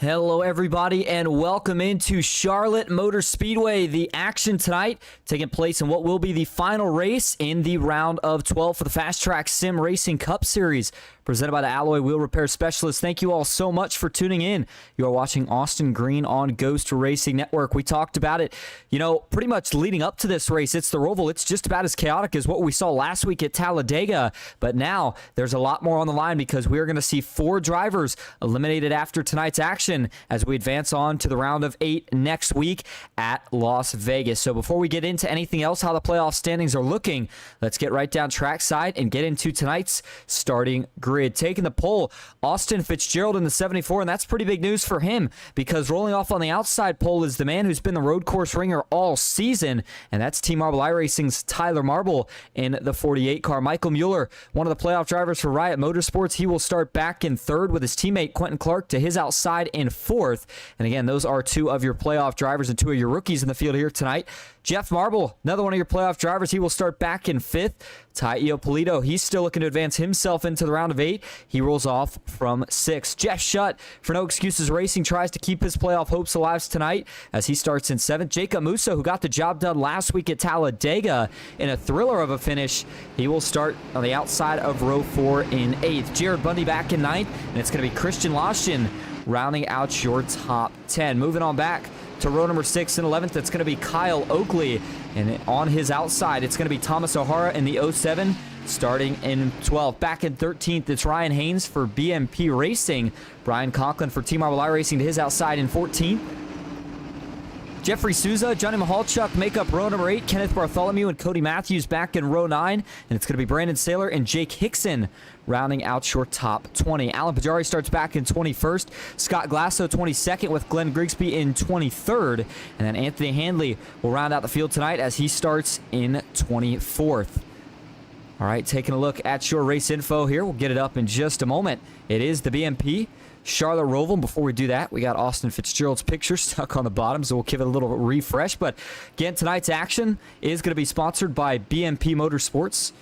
Hello everybody and welcome into Charlotte Motor Speedway. The action tonight taking place in what will be the final race in the round of 12 for the FastTrack Sim Racing Cup Series presented by the Alloy Wheel Repair Specialist. Thank you all so much for tuning in. You are watching Austin Green on Ghost Racing Network. We talked about it, pretty much leading up to this race. It's the Roval. It's just about as chaotic as what we saw last week at Talladega. But now there's a lot more on the line because we're going to see 4 drivers eliminated after tonight's action as we advance on to the round of 8 next week at Las Vegas. So before we get into anything else, how the playoff standings are looking, let's get right down trackside and get into tonight's starting grid. Taking the pole, Austin Fitzgerald in the 74, and that's pretty big news for him because rolling off on the outside pole is the man who's been the road course ringer all season, and that's Team Marble iRacing's Tyler Marble in the 48 car. Michael Mueller, one of the playoff drivers for Riot Motorsports, he will start back in 3rd with his teammate Quentin Clark to his outside in 4th. And again, those are 2 of your playoff drivers and 2 of your rookies in the field here tonight. Jeff Marble, another one of your playoff drivers, he will start back in 5th. Ty Iopolito, he's still looking to advance himself into the round of 8. He rolls off from 6th. Jeff Shutt, for No Excuses Racing, tries to keep his playoff hopes alive tonight as he starts in 7th. Jacob Musso, who got the job done last week at Talladega in a thriller of a finish, he will start on the outside of row 4 in 8th. Jared Bundy back in 9th, and it's going to be Christian Lashin rounding out your top 10. Moving on back to row number 6 and 11th, it's going to be Kyle Oakley. And on his outside, it's going to be Thomas O'Hara in the 07, starting in 12th. Back in 13th, it's Ryan Haynes for BMP Racing. Brian Conklin for Team Marble iRacing to his outside in 14th. Jeffrey Souza, Johnny Mahalchuk make up row number 8. Kenneth Bartholomew and Cody Matthews back in row 9. And it's going to be Brandon Saylor and Jake Hickson rounding out your top 20. Alan Pajari starts back in 21st. Scott Glasso 22nd with Glenn Grigsby in 23rd. And then Anthony Handley will round out the field tonight as he starts in 24th. All right, taking a look at your race info here. We'll get it up in just a moment. It is the BMP Charlotte Roval. Before we do that, we got Austin Fitzgerald's picture stuck on the bottom, so we'll give it a little refresh. But again, tonight's action is going to be sponsored by BMP Motorsports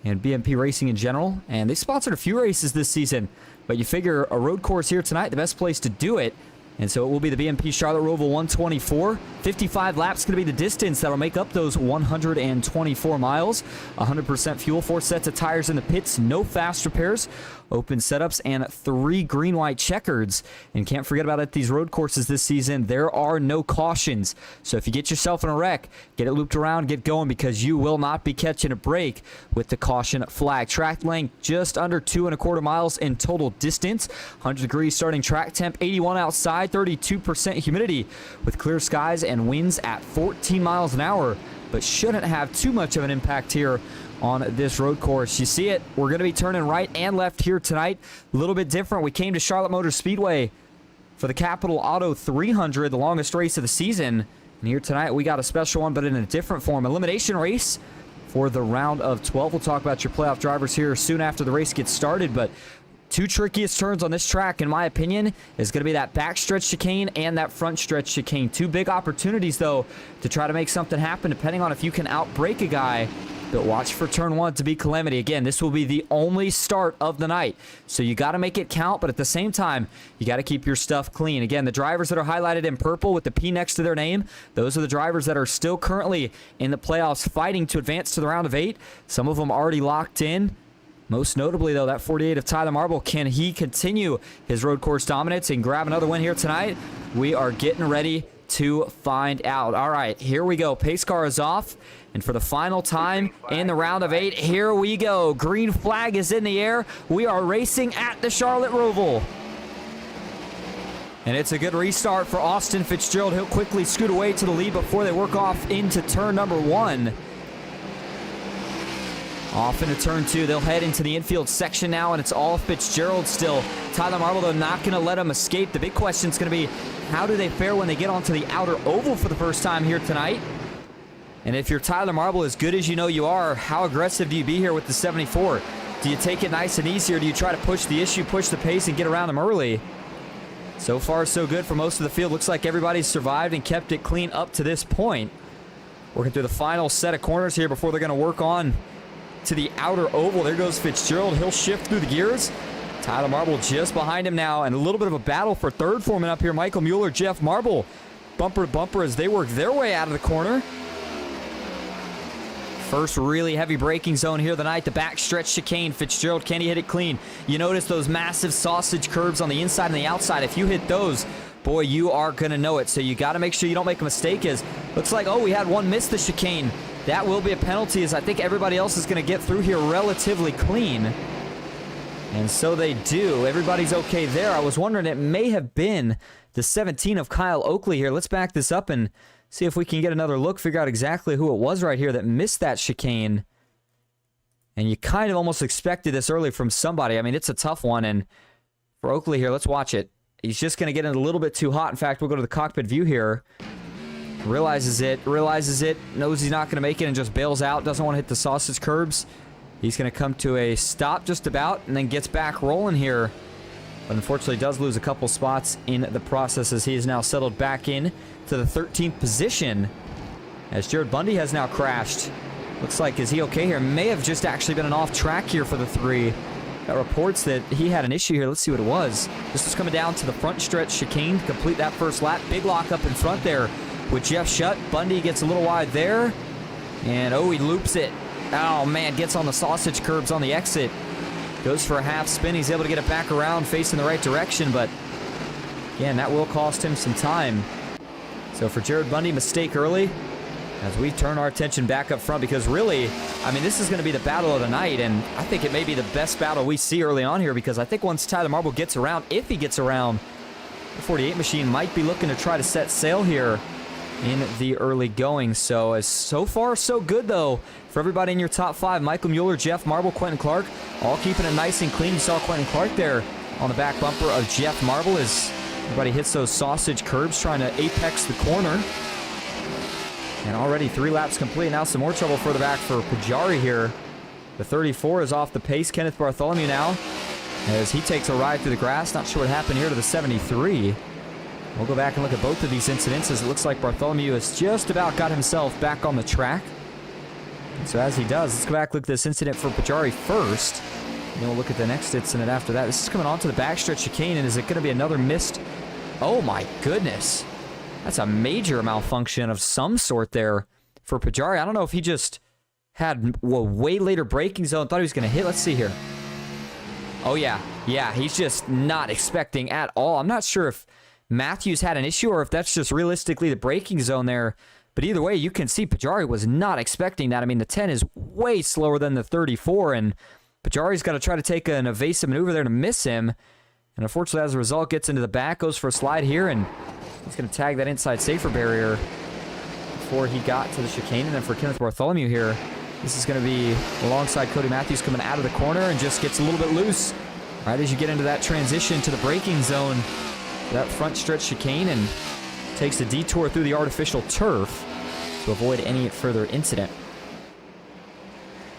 and BMP Racing in general. And they sponsored a few races this season, but you figure a road course here tonight, the best place to do it. And so it will be the BMP Charlotte Roval 124. 55 laps going to be the distance that will make up those 124 miles. 100% fuel, 4 sets of tires in the pits, no fast repairs, open setups, and 3 green-white checkers. And can't forget about it, these road courses this season, there are no cautions. So if you get yourself in a wreck, get it looped around, get going, because you will not be catching a break with the caution flag. Track length just under 2.25 miles in total distance. 100 degrees starting track temp, 81 outside, 32% humidity with clear skies and winds at 14 miles an hour, but shouldn't have too much of an impact here on this road course. You see it, we're going to be turning right and left here tonight. A little bit different. We came to Charlotte Motor Speedway for the Capital Auto 300, the longest race of the season. And here tonight we got a special one, but in a different form. Elimination race for the round of 12. We'll talk about your playoff drivers here soon after the race gets started, but 2 trickiest turns on this track, in my opinion, is going to be that backstretch chicane and that front stretch chicane. 2 big opportunities, though, to try to make something happen, depending on if you can outbrake a guy. But watch for turn 1 to be calamity. Again, this will be the only start of the night, so you got to make it count, but at the same time, you got to keep your stuff clean. Again, the drivers that are highlighted in purple with the P next to their name, those are the drivers that are still currently in the playoffs fighting to advance to the round of 8. Some of them already locked in. Most notably, though, that 48 of Tyler Marble. Can he continue his road course dominance and grab another win here tonight? We are getting ready to find out. All right, here we go. Pace car is off. And for the final time in the round of 8, here we go. Green flag is in the air. We are racing at the Charlotte Roval. And it's a good restart for Austin Fitzgerald. He'll quickly scoot away to the lead before they work off into turn number 1. Off into turn 2, they'll head into the infield section now, and it's all Fitzgerald still. Tyler Marble, though, not going to let him escape. The big question is going to be, how do they fare when they get onto the outer oval for the first time here tonight? And if you're Tyler Marble, as good as you know you are, how aggressive do you be here with the 74? Do you take it nice and easy, or do you try to push the issue, push the pace, and get around them early? So far, so good for most of the field. Looks like everybody's survived and kept it clean up to this point. Working through the final set of corners here before they're going to work on to the outer oval. There goes Fitzgerald. He'll shift through the gears. Tyler Marble just behind him now, and a little bit of a battle for third foreman up here. Michael Mueller, Jeff Marble, bumper to bumper as they work their way out of the corner. First really heavy braking zone here of the night. The backstretch chicane. Fitzgerald, can he hit it clean? You notice those massive sausage curves on the inside and the outside. If you hit those, boy, you are going to know it. So you got to make sure you don't make a mistake. As looks like, oh, we had one miss the chicane. That will be a penalty, as I think everybody else is going to get through here relatively clean. And so they do. Everybody's okay there. I was wondering, it may have been the 17 of Kyle Oakley here. Let's back this up and see if we can get another look, figure out exactly who it was right here that missed that chicane. And you kind of almost expected this early from somebody. I mean, it's a tough one. And for Oakley here, let's watch it. He's just going to get it a little bit too hot. In fact, we'll go to the cockpit view here. Realizes it, knows he's not going to make it and just bails out. Doesn't want to hit the sausage curbs. He's going to come to a stop just about and then gets back rolling here. But unfortunately does lose a couple spots in the process as he is now settled back in to the 13th position. As Jared Bundy has now crashed. Looks like, is he okay here? May have just actually been an off track here for the 3. Got reports that he had an issue here. Let's see what it was. This was coming down to the front stretch chicane to complete that first lap. Big lock up in front there with Jeff Shutt. Bundy gets a little wide there. And oh, he loops it. Oh man, gets on the sausage curbs on the exit. Goes for a half spin. He's able to get it back around facing the right direction, but again, that will cost him some time. So for Jared Bundy, mistake early as we turn our attention back up front, because really, I mean, this is going to be the battle of the night, and I think it may be the best battle we see early on here, because I think once Tyler Marble gets around, if he gets around, the 48 machine might be looking to try to set sail here in the early going. So so far, so good, though, for everybody in your top 5. Michael Mueller, Jeff Marble, Quentin Clark, all keeping it nice and clean. You saw Quentin Clark there on the back bumper of Jeff Marble as everybody hits those sausage curbs trying to apex the corner. And already 3 laps complete. Now some more trouble further back for Pajari here. The 34 is off the pace. Kenneth Bartholomew now as he takes a ride through the grass. Not sure what happened here to the 73. We'll go back and look at both of these incidents, as it looks like Bartholomew has just about got himself back on the track. And so as he does, let's go back and look at this incident for Pajari first. And then we'll look at the next incident after that. This is coming onto the backstretch chicane, and is it going to be another missed? Oh my goodness. That's a major malfunction of some sort there for Pajari. I don't know if he just had a way later braking zone, thought he was going to hit. Let's see here. Oh yeah, he's just not expecting at all. I'm not sure if Matthews had an issue or if that's just realistically the braking zone there. But either way, you can see Pajari was not expecting that. I mean, the 10 is way slower than the 34, and Pajari's got to try to take an evasive maneuver there to miss him. And unfortunately, as a result, gets into the back, goes for a slide here, and he's going to tag that inside safer barrier before he got to the chicane. And then for Kenneth Bartholomew here, this is going to be alongside Cody Matthews coming out of the corner and just gets a little bit loose right as you get into that transition to the braking zone. That front stretch chicane, and takes a detour through the artificial turf to avoid any further incident.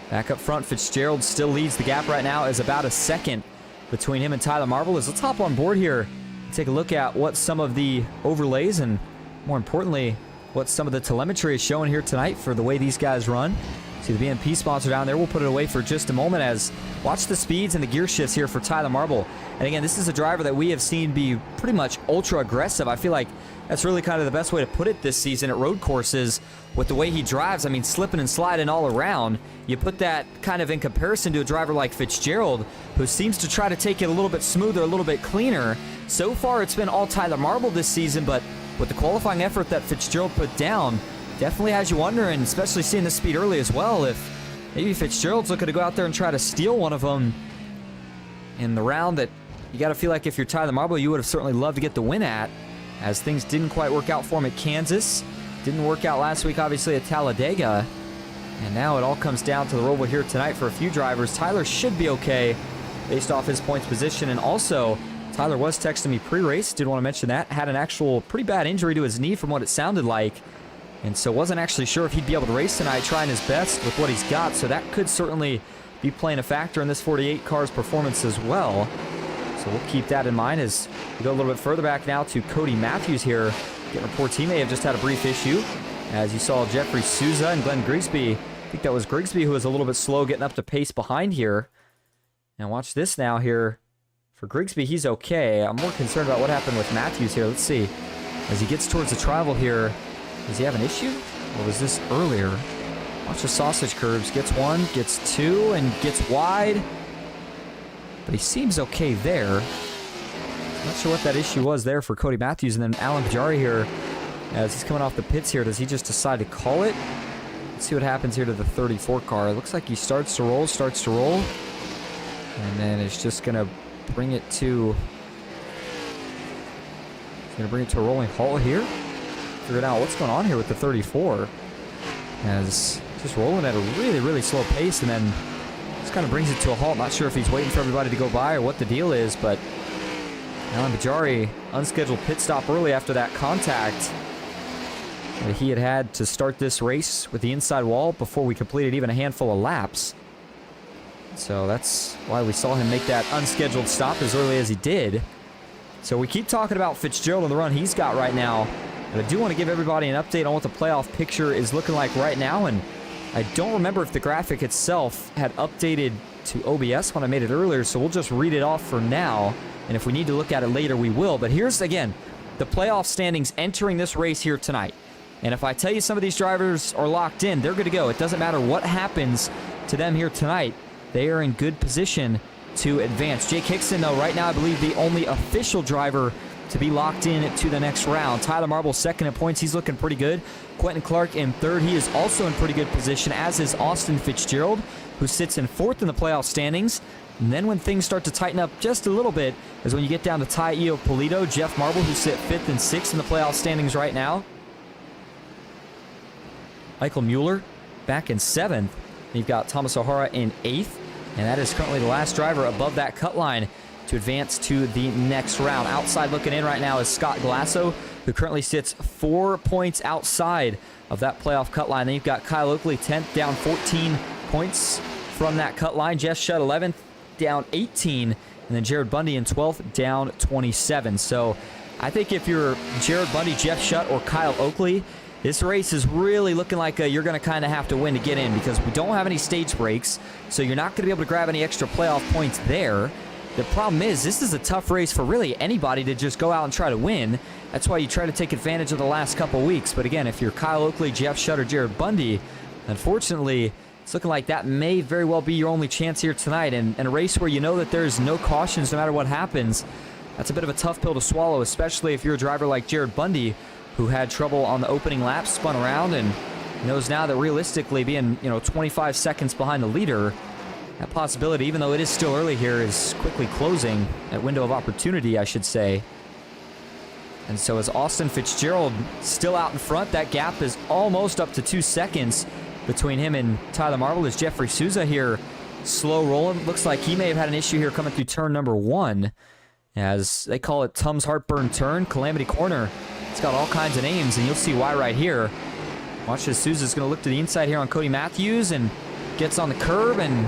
Back up front, Fitzgerald still leads the gap right now, is about a second between him and Tyler Marble. Let's hop on board here and take a look at what some of the overlays and, more importantly, what some of the telemetry is showing here tonight for the way these guys run. See the BMP sponsor down there. We'll put it away for just a moment as watch the speeds and the gear shifts here for Tyler Marble. And again, this is a driver that we have seen be pretty much ultra aggressive. I feel like that's really kind of the best way to put it this season at road courses with the way he drives. I mean, slipping and sliding all around. You put that kind of in comparison to a driver like Fitzgerald, who seems to try to take it a little bit smoother, a little bit cleaner. So far, it's been all Tyler Marble this season, but with the qualifying effort that Fitzgerald put down, definitely has you wondering, especially seeing the speed early as well, if maybe Fitzgerald's looking to go out there and try to steal one of them in the round that you got to feel like if you're Tyler Marble, you would have certainly loved to get the win at, as things didn't quite work out for him at Kansas. Didn't work out last week, obviously, at Talladega. And now it all comes down to the Roval here tonight for a few drivers. Tyler should be okay based off his points position. And also, Tyler was texting me pre-race. Did want to mention that. Had an actual pretty bad injury to his knee from what it sounded like. And so wasn't actually sure if he'd be able to race tonight, trying his best with what he's got. So that could certainly be playing a factor in this 48 car's performance as well. So we'll keep that in mind as we go a little bit further back now to Cody Matthews here. Getting reports he may have just had a brief issue. As you saw Jeffrey Souza and Glenn Grigsby. I think that was Grigsby who was a little bit slow getting up to pace behind here. Now watch this now here. For Grigsby, he's okay. I'm more concerned about what happened with Matthews here. Let's see. As he gets towards the tri-oval here, does he have an issue? Or was this earlier? Watch the sausage curves. Gets one, gets two, and gets wide. But he seems okay there. Not sure what that issue was there for Cody Matthews. And then Alan Pajari here, as he's coming off the pits here, does he just decide to call it? Let's see what happens here to the 34 car. It looks like he starts to roll. And then it's just going to bring it to... He's going to bring it to a rolling halt here. Figure out what's going on here with the 34. As just rolling at a really, really slow pace, and then just kind of brings it to a halt. Not sure if he's waiting for everybody to go by or what the deal is, but Alan Pajari, unscheduled pit stop early after that contact that he had to start this race with the inside wall before we completed even a handful of laps. So that's why we saw him make that unscheduled stop as early as he did. So we keep talking about Fitzgerald and the run he's got right now. But I do want to give everybody an update on what the playoff picture is looking like right now. And I don't remember if the graphic itself had updated to OBS when I made it earlier. So we'll just read it off for now. And if we need to look at it later, we will. But here's, again, the playoff standings entering this race here tonight. And if I tell you some of these drivers are locked in, they're good to go. It doesn't matter what happens to them here tonight. They are in good position to advance. Jake Hickson, though, right now, I believe the only official driver to be locked in to the next round. Tyler Marble second in points. He's looking pretty good. Quentin Clark in third. He is also in pretty good position, as is Austin Fitzgerald, who sits in fourth in the playoff standings. And then when things start to tighten up just a little bit is when you get down to Ty Iopolito, Jeff Marble, who sit fifth and sixth in the playoff standings right now. Michael Mueller back in seventh. You've got Thomas O'Hara in eighth. And that is currently the last driver above that cut line to advance to the next round. Outside looking in right now is Scott Glasso, who currently sits 4 points outside of that playoff cut line. Then you've got Kyle Oakley, 10th, down 14 points from that cut line. Jeff Shutt, 11th, down 18. And then Jared Bundy in 12th, down 27. So I think if you're Jared Bundy, Jeff Shutt, or Kyle Oakley, this race is really looking like you're going to kind of have to win to get in, because we don't have any stage breaks, so you're not going to be able to grab any extra playoff points there. The problem is, this is a tough race for really anybody to just go out and try to win. That's why you try to take advantage of the last couple weeks. But again, if you're Kyle Oakley, Jeff Shutt, or Jared Bundy, unfortunately, it's looking like that may very well be your only chance here tonight. And in a race where you know that there's no cautions no matter what happens, that's a bit of a tough pill to swallow, especially if you're a driver like Jared Bundy, who had trouble on the opening lap, spun around, and knows now that realistically being, 25 seconds behind the leader, that possibility, even though it is still early here, is quickly closing. That window of opportunity, I should say. And so as Austin Fitzgerald still out in front, that gap is almost up to 2 seconds between him and Tyler Marble. As Jeffrey Souza here slow rolling. Looks like he may have had an issue here coming through turn number 1. As they call it Tums Heartburn Turn, Calamity Corner. It's got all kinds of names, and you'll see why right here. Watch as Souza's going to look to the inside here on Cody Matthews and gets on the curb and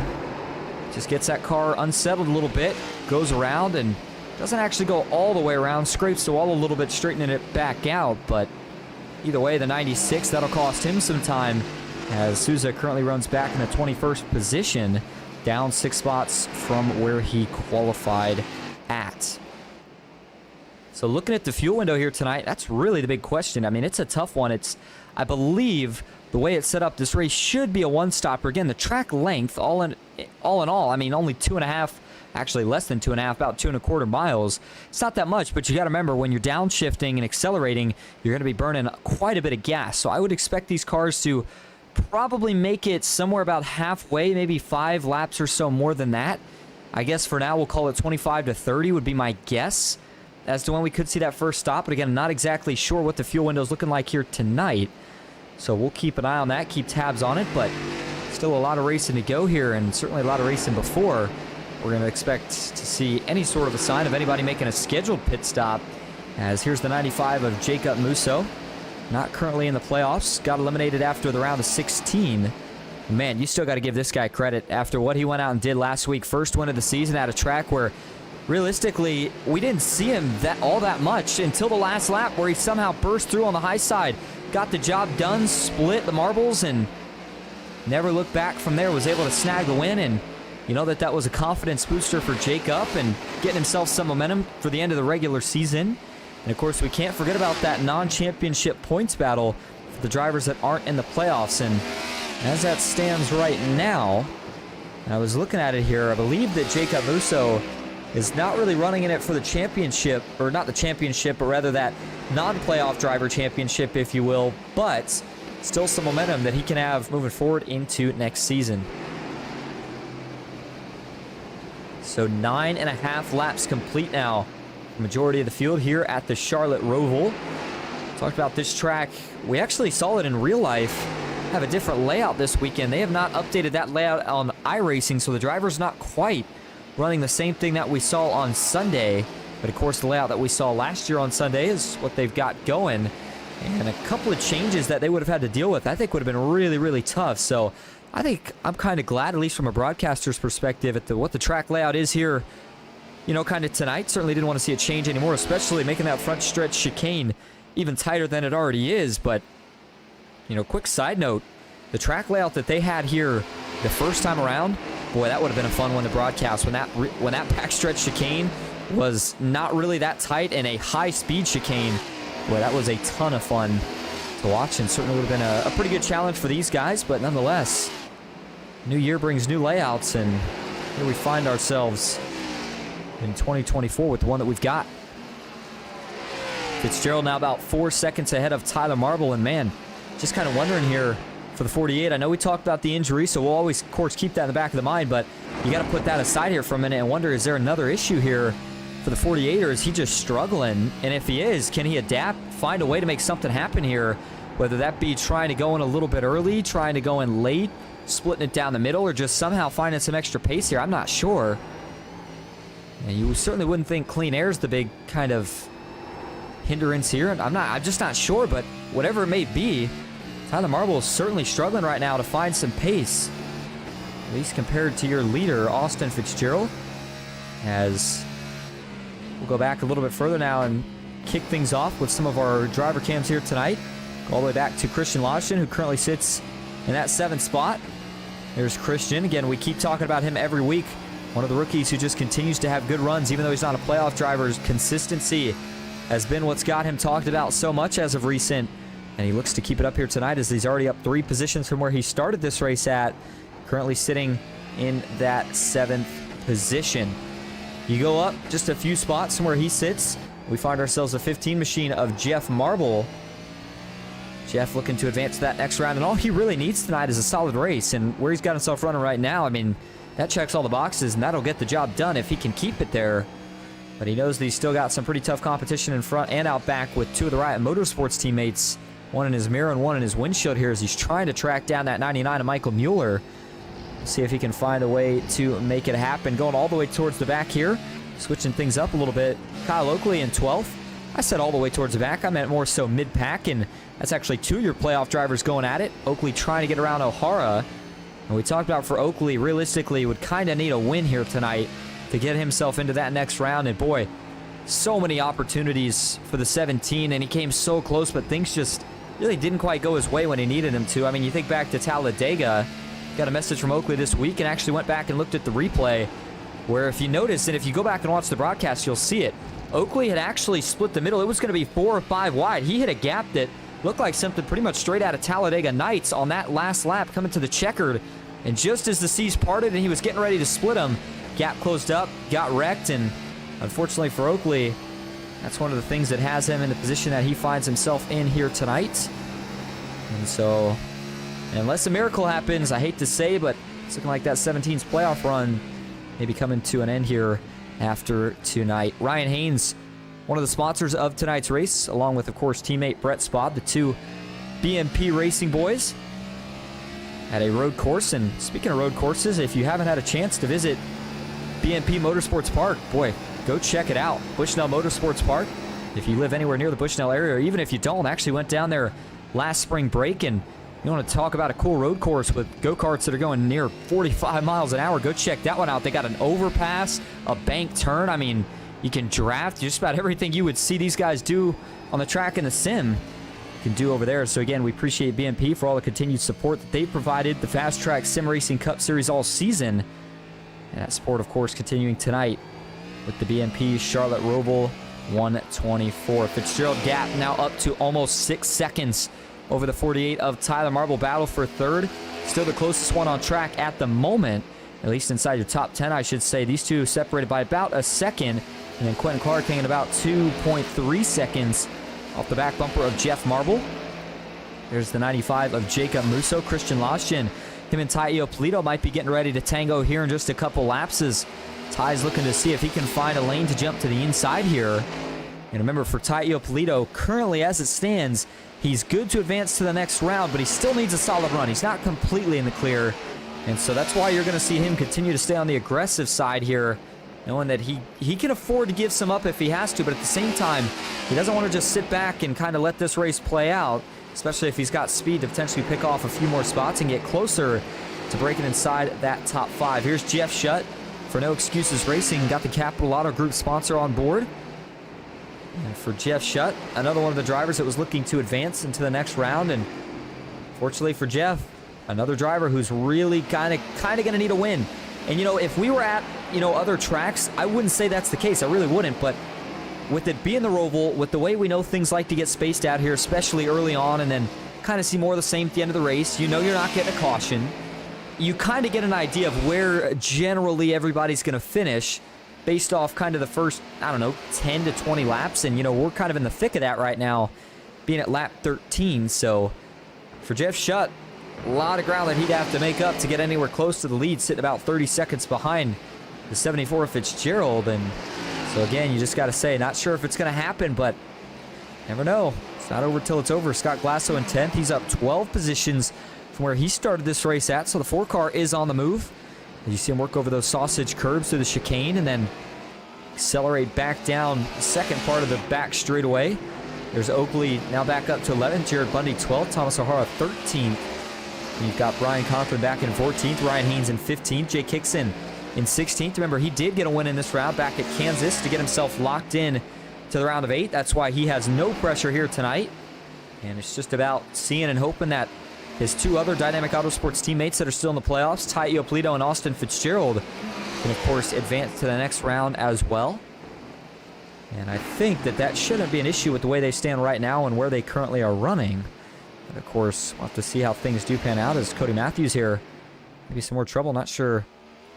just gets that car unsettled a little bit. Goes around and doesn't actually go all the way around. Scrapes the wall a little bit, straightening it back out. But either way, the 96, that'll cost him some time, as Souza currently runs back in the 21st position, down 6 spots from where he qualified at. So looking at the fuel window here tonight, that's really the big question. I mean, it's a tough one. I believe the way it's set up, this race should be a one-stopper. Again, the track length, all in all, I mean, only 2.5, actually less than 2.5, about 2.25 miles. It's not that much, but you got to remember, when you're downshifting and accelerating, you're going to be burning quite a bit of gas. So I would expect these cars to probably make it somewhere about halfway, maybe 5 laps or so more than that. I guess for now, we'll call it 25 to 30 would be my guess as to when we could see that first stop. But again, I'm not exactly sure what the fuel window is looking like here tonight. So we'll keep an eye on that, keep tabs on it. But still a lot of racing to go here, and certainly a lot of racing before we're going to expect to see any sort of a sign of anybody making a scheduled pit stop. As here's the 95 of Jacob Musso. Not currently in the playoffs. Got eliminated after the round of 16. Man, you still got to give this guy credit after what he went out and did last week. First win of the season at a track where realistically, we didn't see him all that much until the last lap, where he somehow burst through on the high side, got the job done, split the marbles, and never looked back from there. Was able to snag the win, and you know that was a confidence booster for Jacob and getting himself some momentum for the end of the regular season. And of course, we can't forget about that non-championship points battle for the drivers that aren't in the playoffs. And as that stands right now, and I was looking at it here, I believe that Jacob Musso is not really running in it for the championship, or not the championship, but rather that non-playoff driver championship, if you will, but still some momentum that he can have moving forward into next season. So 9.5 laps complete now. The majority of the field here at the Charlotte Roval. Talked about this track. We actually saw it in real life have a different layout this weekend. They have not updated that layout on iRacing, so the driver's not quite running the same thing that we saw on Sunday. But of course, the layout that we saw last year on Sunday is what they've got going. And a couple of changes that they would have had to deal with, I think would have been really, really tough. So I think I'm kind of glad, at least from a broadcaster's perspective, at what the track layout is here, you know, kind of tonight. Certainly didn't want to see it change anymore, especially making that front stretch chicane even tighter than it already is. But, you know, quick side note, the track layout that they had here the first time around, boy, that would have been a fun one to broadcast. When that backstretch chicane was not really that tight and a high-speed chicane, boy, that was a ton of fun to watch, and certainly would have been a pretty good challenge for these guys. But nonetheless, new year brings new layouts, and here we find ourselves in 2024 with the one that we've got. Fitzgerald now about 4 seconds ahead of Tyler Marble, and man, just kind of wondering here for the 48. I know we talked about the injury, so we'll always, of course, keep that in the back of the mind, but you got to put that aside here for a minute and wonder, is there another issue here for the 48, or is he just struggling? And if he is, can he adapt, find a way to make something happen here, whether that be trying to go in a little bit early, trying to go in late, splitting it down the middle, or just somehow finding some extra pace here? I'm not sure. And you certainly wouldn't think clean air is the big kind of hindrance here. I'm just not sure, but whatever it may be, Tyler Marble is certainly struggling right now to find some pace, at least compared to your leader, Austin Fitzgerald. As we'll go back a little bit further now and kick things off with some of our driver cams here tonight. Go all the way back to Christian Lawson, who currently sits in that 7th spot. There's Christian. Again, we keep talking about him every week. One of the rookies who just continues to have good runs, even though he's not a playoff driver. Consistency has been what's got him talked about so much as of recent. And he looks to keep it up here tonight, as he's already up 3 positions from where he started this race at. Currently sitting in that 7th position. You go up just a few spots from where he sits, we find ourselves a 15 machine of Jeff Marble. Jeff looking to advance to that next round, and all he really needs tonight is a solid race. And where he's got himself running right now, I mean, that checks all the boxes, and that'll get the job done if he can keep it there. But he knows that he's still got some pretty tough competition in front and out back with 2 of the Riot Motorsports teammates, one in his mirror and one in his windshield here, as he's trying to track down that 99 of Michael Mueller. See if he can find a way to make it happen. Going all the way towards the back here, switching things up a little bit. Kyle Oakley in 12th. I said all the way towards the back. I meant more so mid-pack, and that's actually 2 of your playoff drivers going at it. Oakley trying to get around O'Hara. And we talked about for Oakley, realistically, would kind of need a win here tonight to get himself into that next round. And boy, so many opportunities for the 17, and he came so close, but things just really didn't quite go his way when he needed him to. I mean, you think back to Talladega, got a message from Oakley this week and actually went back and looked at the replay, where if you notice, and if you go back and watch the broadcast, you'll see it. Oakley had actually split the middle. It was going to be 4 or 5 wide. He hit a gap that looked like something pretty much straight out of Talladega Nights on that last lap coming to the checkered. And just as the seas parted and he was getting ready to split them, gap closed up, got wrecked, and unfortunately for Oakley, that's one of the things that has him in the position that he finds himself in here tonight. And so, unless a miracle happens, I hate to say, but it's looking like that 17's playoff run may be coming to an end here after tonight. Ryan Haynes, one of the sponsors of tonight's race, along with, of course, teammate Brett Spod, the 2 BMP Racing boys, at a road course. And speaking of road courses, if you haven't had a chance to visit BMP Motorsports Park, boy, go check it out. Bushnell Motorsports Park. If you live anywhere near the Bushnell area, or even if you don't, actually went down there last spring break, and you want to talk about a cool road course with go-karts that are going near 45 miles an hour, go check that one out. They got an overpass, a bank turn. I mean, you can draft just about everything you would see these guys do on the track in the sim. You can do over there. So again, we appreciate BMP for all the continued support that they've provided the FastTrack Sim Racing Cup Series all season. And that sport, of course, continuing tonight with the BMP Charlotte Roval 124. Fitzgerald gap now up to almost 6 seconds over the 48 of Tyler Marble. Battle for third. Still the closest one on track at the moment, at least inside your top 10, I should say. These two separated by about a second. And then Quentin Clark hanging about 2.3 seconds off the back bumper of Jeff Marble. There's the 95 of Jacob Musso. Christian Lashkin, him and Tai Iopolito might be getting ready to tango here in just a couple lapses. Ty's looking to see if he can find a lane to jump to the inside here. And remember, for Tai Iopolito, currently as it stands, he's good to advance to the next round, but he still needs a solid run. He's not completely in the clear. And so that's why you're going to see him continue to stay on the aggressive side here, knowing that he can afford to give some up if he has to, but at the same time, he doesn't want to just sit back and kind of let this race play out, especially if he's got speed to potentially pick off a few more spots and get closer to breaking inside that top 5. Here's Jeff Shutt for No Excuses Racing. Got the Capital Auto Group sponsor on board. And for Jeff Shutt, another one of the drivers that was looking to advance into the next round. And fortunately for Jeff, another driver who's really kind of going to need a win. And, if we were at, other tracks, I wouldn't say that's the case. I really wouldn't. But with it being the Roval, with the way we know things like to get spaced out here, especially early on, and then kind of see more of the same at the end of the race, you're not getting a caution. You kind of get an idea of where generally everybody's going to finish based off kind of the first, 10 to 20 laps. And, we're kind of in the thick of that right now, being at lap 13. So for Jeff Shutt, a lot of ground that he'd have to make up to get anywhere close to the lead, sitting about 30 seconds behind the 74 Fitzgerald. And so again, you just got to say, not sure if it's going to happen, but never know. It's not over till it's over. Scott Glasso in 10th. He's up 12 positions from where he started this race at. So the 4-car is on the move. You see him work over those sausage curbs through the chicane and then accelerate back down the second part of the back straightaway. There's Oakley now back up to 11th. Jared Bundy 12th. Thomas O'Hara 13th. You've got Brian Conklin back in 14th. Ryan Haynes in 15th. Jake Hickson in 16th. Remember, he did get a win in this round back at Kansas to get himself locked in to the round of 8. That's why he has no pressure here tonight. And it's just about seeing and hoping that his two other Dynamic Autosports teammates that are still in the playoffs, Tai Iopolito and Austin Fitzgerald, can, of course, advance to the next round as well. And I think that shouldn't be an issue with the way they stand right now and where they currently are running. But, of course, we'll have to see how things do pan out as Cody Matthews here. Maybe some more trouble. Not sure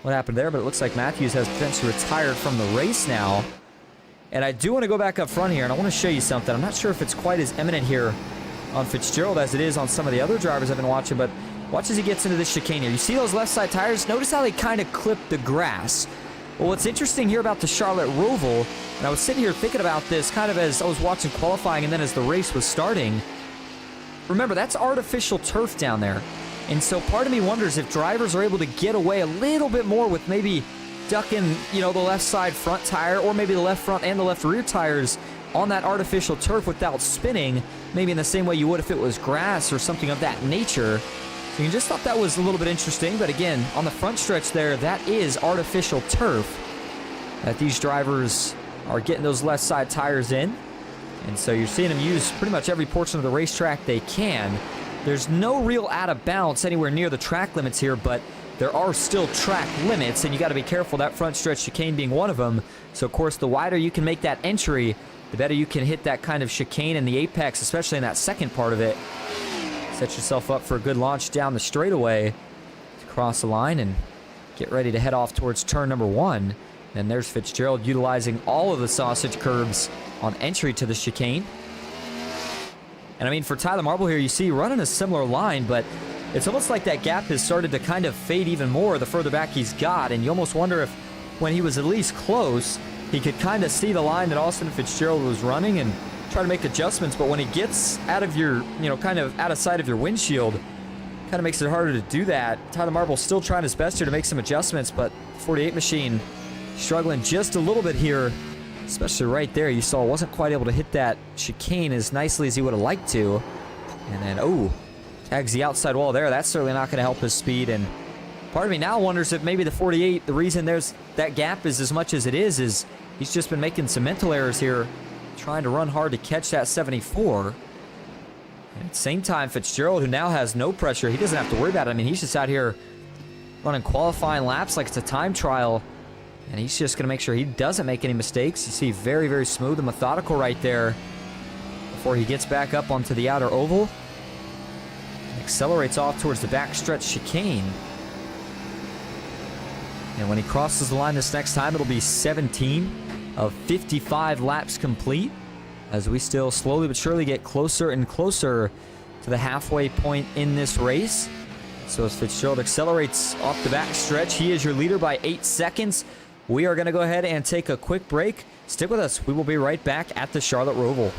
what happened there, but it looks like Matthews has potentially retired from the race now. And I do want to go back up front here, and I want to show you something. I'm not sure if it's quite as eminent here on Fitzgerald as it is on some of the other drivers I've been watching, but watch as he gets into this chicane here. You see those left side tires? Notice how they kind of clip the grass. Well, what's interesting here about the Charlotte Roval, and I was sitting here thinking about this kind of as I was watching qualifying and then as the race was starting. Remember, that's artificial turf down there. And so part of me wonders if drivers are able to get away a little bit more with maybe ducking, the left side front tire or maybe the left front and the left rear tires on that artificial turf without spinning, maybe in the same way you would if it was grass or something of that nature. So you just thought that was a little bit interesting, but again, on the front stretch there, that is artificial turf that these drivers are getting those left side tires in. And so you're seeing them use pretty much every portion of the racetrack they can. There's no real out of bounds anywhere near the track limits here, but there are still track limits, and you got to be careful, that front stretch chicane being one of them. So, of course, the wider you can make that entry, the better you can hit that kind of chicane in the apex, especially in that second part of it. Set yourself up for a good launch down the straightaway to cross the line and get ready to head off towards turn number 1. And there's Fitzgerald utilizing all of the sausage curbs on entry to the chicane. And I mean, for Tyler Marble here, you see running a similar line, but it's almost like that gap has started to kind of fade even more the further back he's got. And you almost wonder if when he was at least close, he could kind of see the line that Austin Fitzgerald was running and try to make adjustments. But when he gets out of your, kind of out of sight of your windshield, kind of makes it harder to do that. Tyler Marble still trying his best here to make some adjustments, but 48 machine struggling just a little bit here, especially right there. You saw wasn't quite able to hit that chicane as nicely as he would have liked to. And then, tags the outside wall there. That's certainly not going to help his speed. And part of me now wonders if maybe the 48, the reason there's that gap is as much as it is he's just been making some mental errors here, trying to run hard to catch that 74. And at the same time, Fitzgerald, who now has no pressure, he doesn't have to worry about it. I mean, he's just out here running qualifying laps like it's a time trial. And he's just going to make sure he doesn't make any mistakes. You see very, very smooth and methodical right there before he gets back up onto the outer oval. Accelerates off towards the backstretch chicane. And when he crosses the line this next time, it'll be 17 of 55 laps complete, as we still slowly but surely get closer and closer to the halfway point in this race. So as Fitzgerald accelerates off the backstretch, he is your leader by 8 seconds. We are going to go ahead and take a quick break. Stick with us. We will be right back at the Charlotte Roval.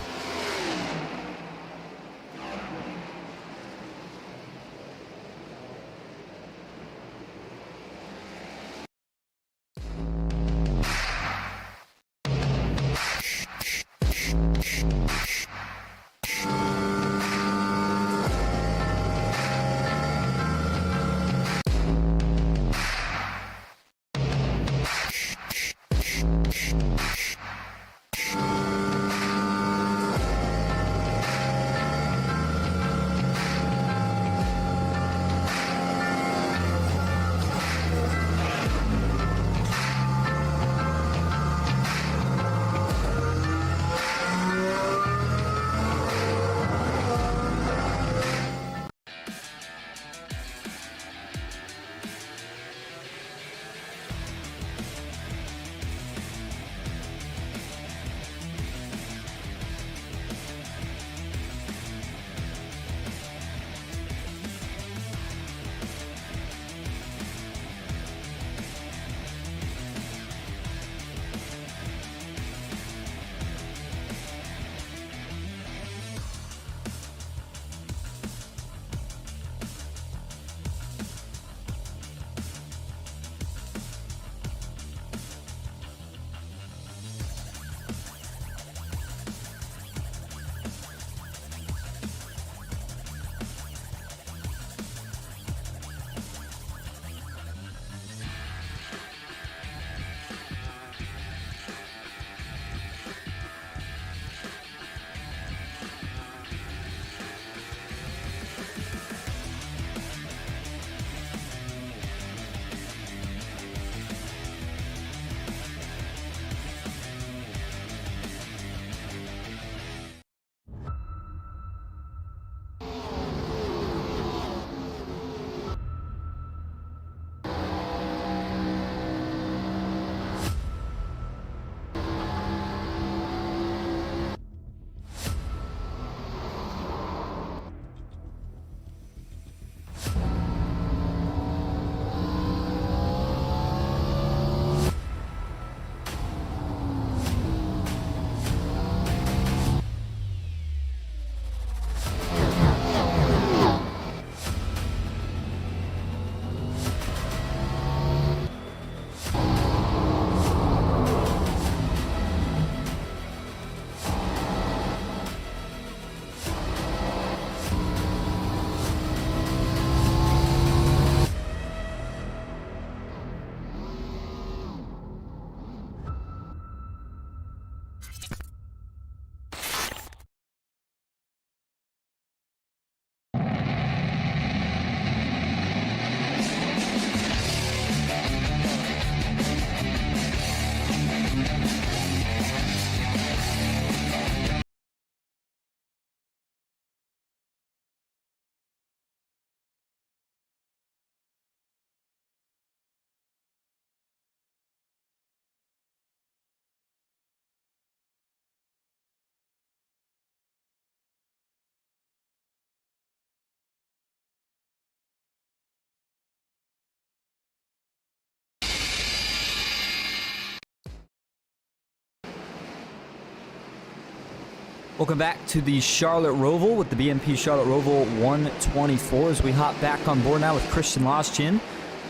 Welcome back to the Charlotte Roval with the BMP Charlotte Roval 124 as we hop back on board now with Christian Loschin,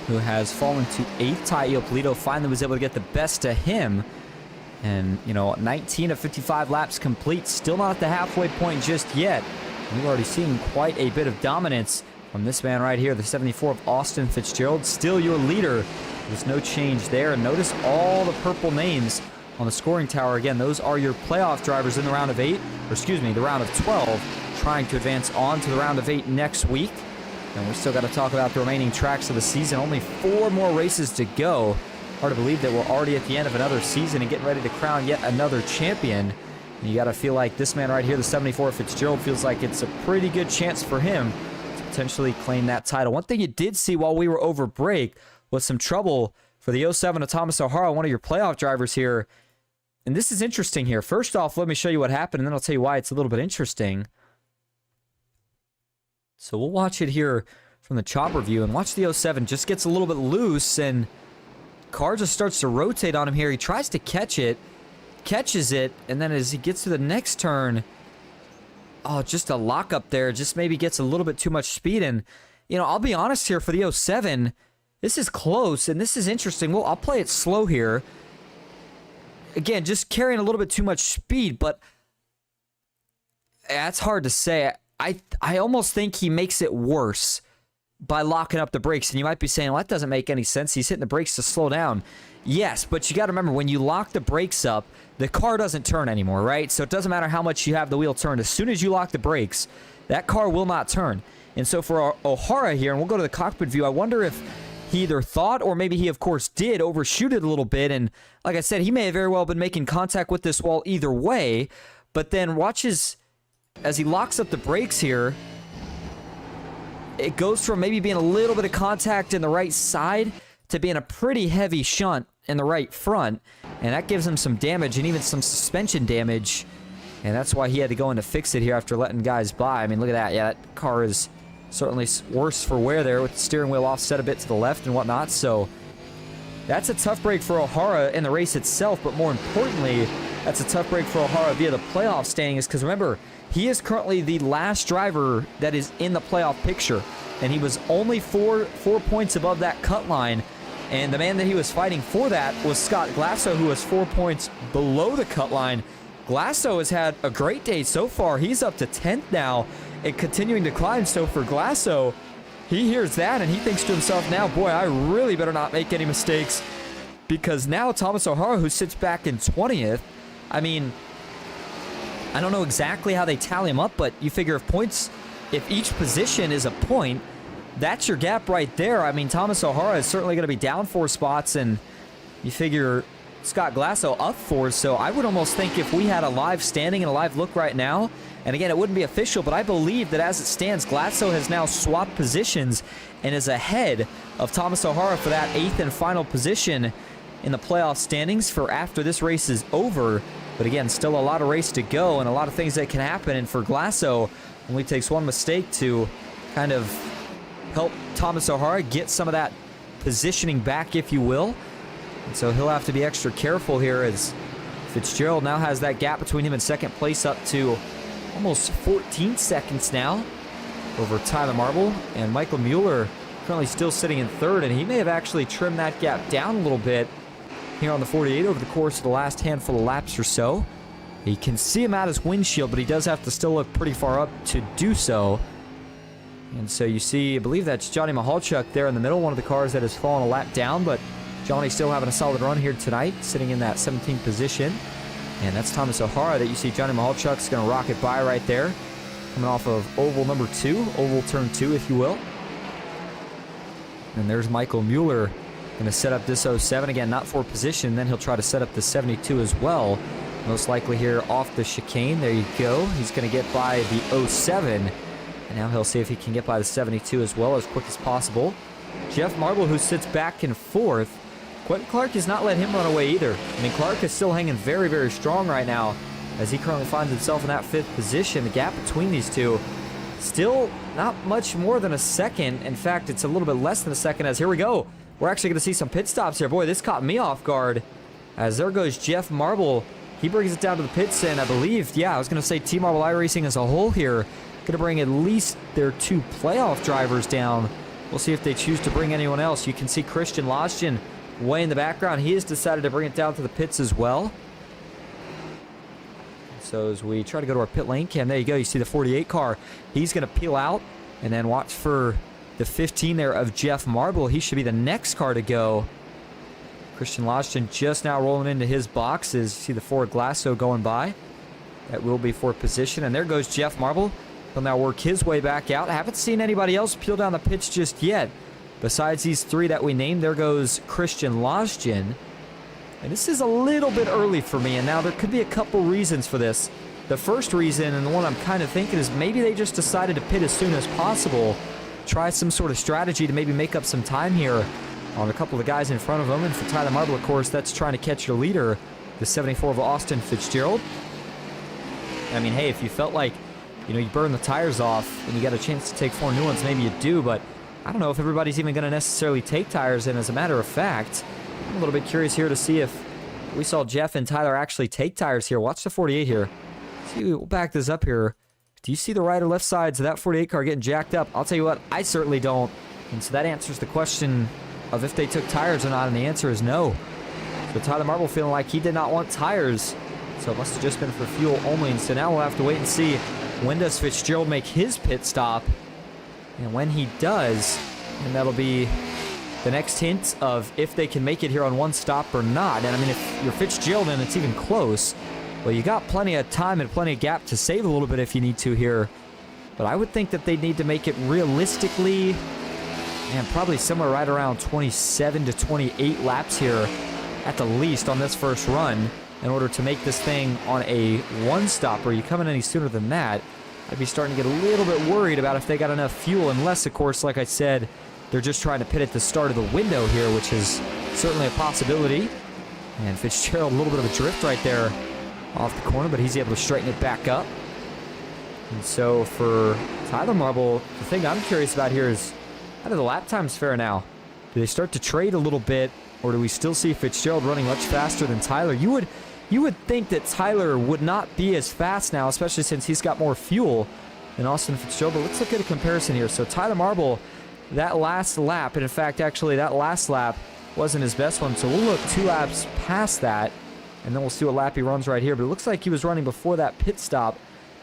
who has fallen to 8th. Ty Iopolito finally was able to get the best of him. And, 19 of 55 laps complete. Still not at the halfway point just yet. We've already seen quite a bit of dominance from this man right here, the 74 of Austin Fitzgerald. Still your leader. There's no change there. And notice all the purple names on the scoring tower. Again, those are your playoff drivers in the round of 8, or excuse me, the round of 12, trying to advance on to the round of 8 next week. And we're still got to talk about the remaining tracks of the season. Only 4 more races to go. Hard to believe that we're already at the end of another season and getting ready to crown yet another champion. And you got to feel like this man right here, the 74 Fitzgerald, feels like it's a pretty good chance for him to potentially claim that title. One thing you did see while we were over break was some trouble for the 07 of Thomas O'Hara, one of your playoff drivers here. And this is interesting here. First off, let me show you what happened, and then I'll tell you why it's a little bit interesting. So we'll watch it here from the chopper view, and watch the 07 just gets a little bit loose, and car just starts to rotate on him here. He tries to catch it, catches it, and then as he gets to the next turn, oh, just a lock up there. Just maybe gets a little bit too much speed. And, you know, I'll be honest here for the 07, this is close, and this is interesting. Well, I'll play it slow here. Again, just carrying a little bit too much speed, but that's hard to say. I almost think he makes it worse by locking up the brakes. And you might be saying, well, that doesn't make any sense. He's hitting the brakes to slow down. Yes, but you got to remember, when you lock the brakes up, the car doesn't turn anymore, right? So it doesn't matter how much you have the wheel turned. As soon as you lock the brakes, that car will not turn. And so for O'Hara here, and we'll go to the cockpit view, I wonder if he either thought, or maybe he, of course, did overshoot it a little bit. And like I said, he may have very well been making contact with this wall either way. But then watches as he locks up the brakes here, it goes from maybe being a little bit of contact in the right side to being a pretty heavy shunt in the right front. And that gives him some damage and even some suspension damage. And that's why he had to go in to fix it here after letting guys by. I mean, look at that. Yeah, that car is certainly worse for wear there with the steering wheel offset a bit to the left and whatnot. So that's a tough break for O'Hara in the race itself. But more importantly, that's a tough break for O'Hara via the playoff standings. Because remember, he is currently the last driver that is in the playoff picture. And he was only four points above that cut line. And the man that he was fighting for that was Scott Glasso, who was 4 points below the cut line. Glasso has had a great day so far. He's up to 10th now and continuing to climb. So for Glasso, he hears that and he thinks to himself now, boy, I really better not make any mistakes, because now Thomas O'Hara, who sits back in 20th, I mean, I don't know exactly how they tally him up, but you figure if each position is a point, that's your gap right there. I mean, Thomas O'Hara is certainly going to be down 4 spots, and you figure Scott Glasso up 4. So I would almost think if we had a live standing and a live look right now, and again, it wouldn't be official, but I believe that as it stands, Glasso has now swapped positions and is ahead of Thomas O'Hara for that 8th and final position in the playoff standings for after this race is over. But again, still a lot of race to go and a lot of things that can happen. And for Glasso, only takes one mistake to kind of help Thomas O'Hara get some of that positioning back, if you will. And so he'll have to be extra careful here, as Fitzgerald now has that gap between him and second place up to almost 14 seconds now over Tyler Marble. And Michael Mueller currently still sitting in 3rd, and he may have actually trimmed that gap down a little bit here on the 48 over the course of the last handful of laps or so. You can see him out his windshield, but he does have to still look pretty far up to do so. And so you see, I believe that's Johnny Mahalchuk there in the middle, one of the cars that has fallen a lap down, but Johnny still having a solid run here tonight, sitting in that 17th position. And that's Thomas O'Hara that you see. Johnny Mahalchuk's going to rocket by right there, coming off of oval number 2, oval turn 2, if you will. And there's Michael Mueller going to set up this 07. Again, not for position. Then he'll try to set up the 72 as well. Most likely here off the chicane. There you go. He's going to get by the 07. And now he'll see if he can get by the 72 as well as quick as possible. Jeff Marble, who sits back in 4th. Quentin Clark has not let him run away either. I mean, Clark is still hanging very, very strong right now as he currently finds himself in that 5th position. The gap between these two still not much more than a second. In fact, it's a little bit less than a second, as here we go. We're actually going to see some pit stops here. Boy, this caught me off guard, as there goes Jeff Marble. He brings it down to the pits, and I believe, yeah, I was going to say Team Marble iRacing as a whole here going to bring at least their 2 playoff drivers down. We'll see if they choose to bring anyone else. You can see Christian Lostjen way in the background. He has decided to bring it down to the pits as well. So as we try to go to our pit lane cam, there you go. You see the 48 car. He's going to peel out, and then watch for the 15 there of Jeff Marble. He should be the next car to go. Christian Lostjen just now rolling into his boxes. You see the Ford Glasso going by. That will be for position. And there goes Jeff Marble. He'll now work his way back out. I haven't seen anybody else peel down the pits just yet. Besides these three that we named, there goes Christian Losgen. And this is a little bit early for me, and now there could be a couple reasons for this. The first reason, and the one I'm kind of thinking, is maybe they just decided to pit as soon as possible. Try some sort of strategy to maybe make up some time here on a couple of the guys in front of them. And for Tyler Marble, of course, that's trying to catch your leader, the 74 of Austin Fitzgerald. I mean, hey, if you felt like, you know, you burn the tires off and you got a chance to take 4 new ones, maybe you do, but I don't know if everybody's even going to necessarily take tires. And as a matter of fact, I'm a little bit curious here to see if we saw Jeff and Tyler actually take tires here. Watch the 48 here. See, we'll back this up here. Do you see the right or left sides of that 48 car getting jacked up? I'll tell you what, I certainly don't. And so that answers the question of if they took tires or not, and the answer is no. So Tyler Marble feeling like he did not want tires, so it must have just been for fuel only. And so now we'll have to wait and see, when does Fitzgerald make his pit stop? And when he does, and that'll be the next hint of if they can make it here on one stop or not. And I mean, if you're Fitzgerald and it's even close, well, you got plenty of time and plenty of gap to save a little bit if you need to here. But I would think that they need to make it realistically, and probably somewhere right around 27 to 28 laps here at the least on this first run in order to make this thing on a one-stopper. You come in any sooner than that, I'd be starting to get a little bit worried about if they got enough fuel, unless, of course, like I said, they're just trying to pit at the start of the window here, which is certainly a possibility. And Fitzgerald, a little bit of a drift right there off the corner, but he's able to straighten it back up. And so for Tyler Marble, the thing I'm curious about here is, how do the lap times fare now? Do they start to trade a little bit, or do we still see Fitzgerald running much faster than Tyler? You would think that Tyler would not be as fast now, especially since he's got more fuel than Austin Fitzgerald. But let's look at a comparison here. So Tyler Marble, that last lap, and in fact, actually, that last lap wasn't his best one. So we'll look 2 laps past that, and then we'll see what lap he runs right here. But it looks like he was running before that pit stop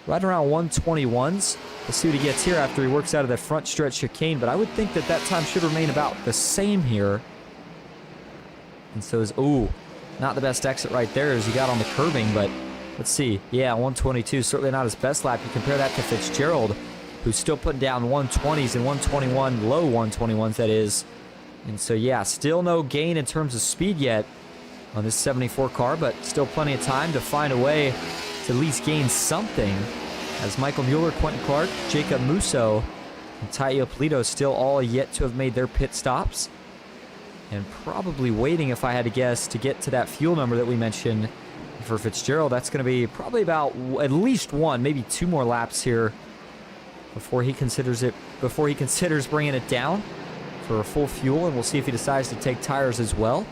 right around 121s. Let's see what he gets here after he works out of that front stretch chicane. But I would think that that time should remain about the same here. And so is, ooh, not the best exit right there as he got on the curbing, but let's see. Yeah, 122, certainly not his best lap. You compare that to Fitzgerald, who's still putting down 120s and 121, low 121s that is. And so yeah, still no gain in terms of speed yet on this 74 car, but still plenty of time to find a way to at least gain something, as Michael Mueller, Quentin Clark, Jacob Musso, and Taio Polito still all yet to have made their pit stops. And probably waiting, if I had to guess, to get to that fuel number that we mentioned for Fitzgerald. That's going to be probably about at least 1, maybe 2 more laps here before he considers bringing it down for a full fuel. And we'll see if he decides to take tires as well.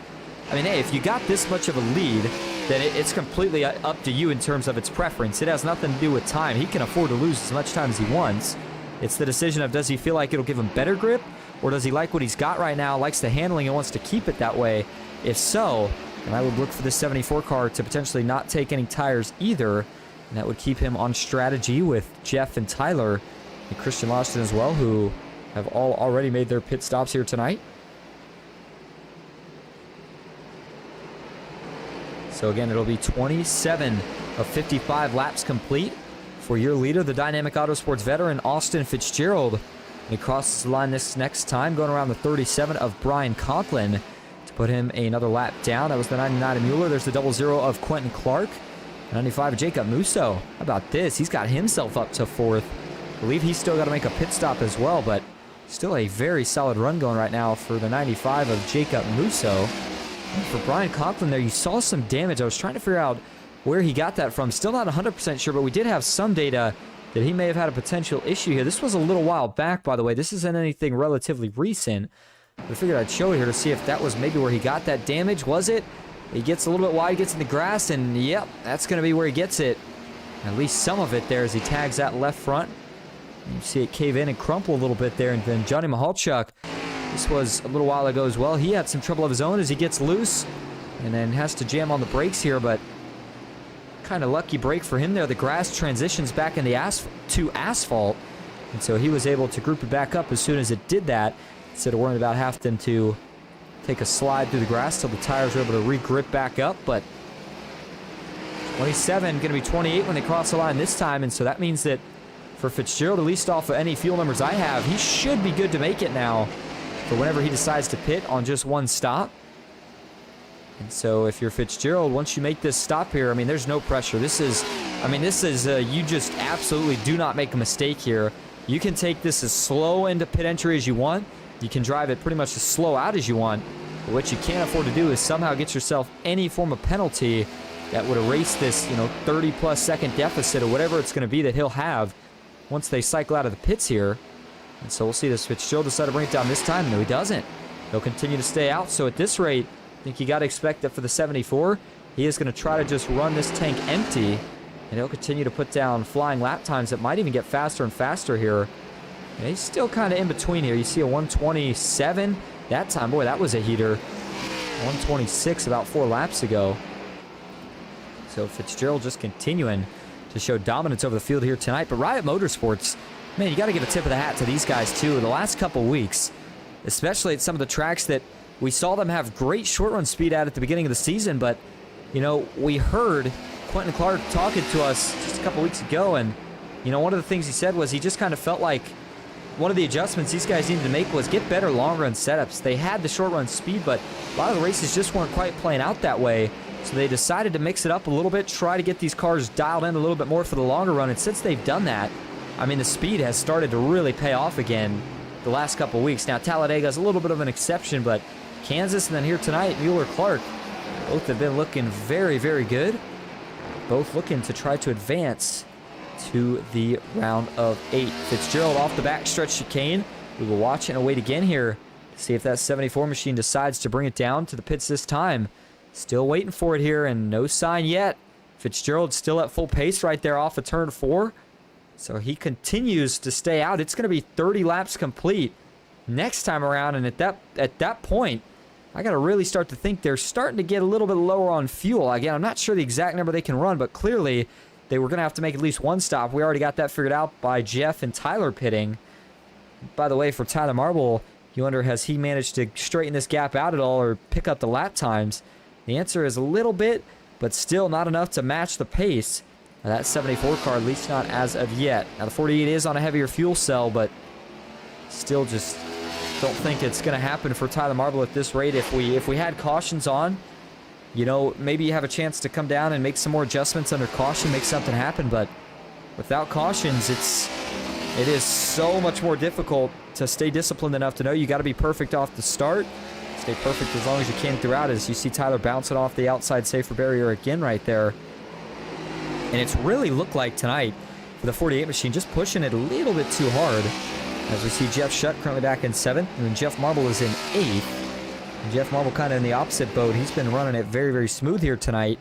I mean, hey, if you got this much of a lead, then it's completely up to you in terms of its preference. It has nothing to do with time. He can afford to lose as much time as he wants. It's the decision of, does he feel like it'll give him better grip, or does he like what he's got right now, likes the handling, and wants to keep it that way? If so, then I would look for this 74 car to potentially not take any tires either, and that would keep him on strategy with Jeff and Tyler and Christian Losgen as well, who have all already made their pit stops here tonight. So again, it'll be 27 of 55 laps complete for your leader, the Dynamic Autosports veteran, Austin Fitzgerald. And he crosses the line this next time, going around the 37 of Brian Conklin to put him another lap down. That was the 99 of Mueller. There's the 00 of Quentin Clark. 95 of Jacob Musso. How about this? He's got himself up to 4th. I believe he's still got to make a pit stop as well, but still a very solid run going right now for the 95 of Jacob Musso. And for Brian Conklin there, you saw some damage. I was trying to figure out where he got that from. Still not 100% sure, but we did have some data that he may have had a potential issue here. This was a little while back, by the way. This isn't anything relatively recent. I figured I'd show it here to see if that was maybe where he got that damage. Was it? He gets a little bit wide, gets in the grass, and yep, that's going to be where he gets it. At least some of it there as he tags that left front. You see it cave in and crumple a little bit there. And then Johnny Mahalchuk, this was a little while ago as well. He had some trouble of his own as he gets loose and then has to jam on the brakes here, but kind of lucky break for him there. The grass transitions back in the asphalt, and so he was able to group it back up as soon as it did that, instead of worrying about having to take a slide through the grass till the tires were able to re-grip back up. But 27 going to be 28 when they cross the line this time, and so that means that for Fitzgerald, at least off of any fuel numbers I have. He should be good to make it now for whenever he decides to pit on just one stop. And so if you're Fitzgerald, once you make this stop here, I mean, there's no pressure. This is, you just absolutely do not make a mistake here. You can take this as slow into pit entry as you want. You can drive it pretty much as slow out as you want. But what you can't afford to do is somehow get yourself any form of penalty that would erase this, 30-plus second deficit or whatever it's going to be that he'll have once they cycle out of the pits here. And so we'll see this Fitzgerald decide to bring it down this time. No, he doesn't. He'll continue to stay out. So at this rate, I think you got to expect that for the 74, he is going to try to just run this tank empty, and he'll continue to put down flying lap times that might even get faster and faster here. And he's still kind of in between here. You see a 127 that time. Boy, that was a heater. 126 about 4 laps ago. So Fitzgerald just continuing to show dominance over the field here tonight. But Riot Motorsports, man, you got to give a tip of the hat to these guys too. The last couple weeks, especially at some of the tracks that we saw them have great short run speed at the beginning of the season, but, we heard Quentin Clark talking to us just a couple weeks ago, and, one of the things he said was he just kind of felt like one of the adjustments these guys needed to make was get better long run setups. They had the short run speed, but a lot of the races just weren't quite playing out that way, so they decided to mix it up a little bit, try to get these cars dialed in a little bit more for the longer run, and since they've done that, the speed has started to really pay off again the last couple weeks. Now, Talladega is a little bit of an exception, but Kansas and then here tonight, Mueller-Clark, both have been looking very, very good. Both looking to try to advance to the round of 8. Fitzgerald off the backstretch chicane. We will watch and wait again here to see if that 74 machine decides to bring it down to the pits this time. Still waiting for it here, and no sign yet. Fitzgerald still at full pace right there off of turn 4. So he continues to stay out. It's going to be 30 laps complete next time around, and at that point, I got to really start to think they're starting to get a little bit lower on fuel. Again, I'm not sure the exact number they can run, but clearly they were going to have to make at least one stop. We already got that figured out by Jeff and Tyler pitting. By the way, for Tyler Marble, you wonder, has he managed to straighten this gap out at all or pick up the lap times? The answer is a little bit, but still not enough to match the pace of that 74 car, at least not as of yet. Now, the 48 is on a heavier fuel cell, but still just don't think it's going to happen for Tyler Marble at this rate. If we had cautions on, maybe you have a chance to come down and make some more adjustments under caution, make something happen, but without cautions, it is so much more difficult to stay disciplined enough to know you got to be perfect off the start, stay perfect as long as you can throughout, as you see Tyler bouncing off the outside safer barrier again right there. And it's really looked like tonight for the 48 machine, just pushing it a little bit too hard. As we see Jeff Shutt currently back in 7th, and then Jeff Marble is in 8th. And Jeff Marble kind of in the opposite boat. He's been running it very, very smooth here tonight,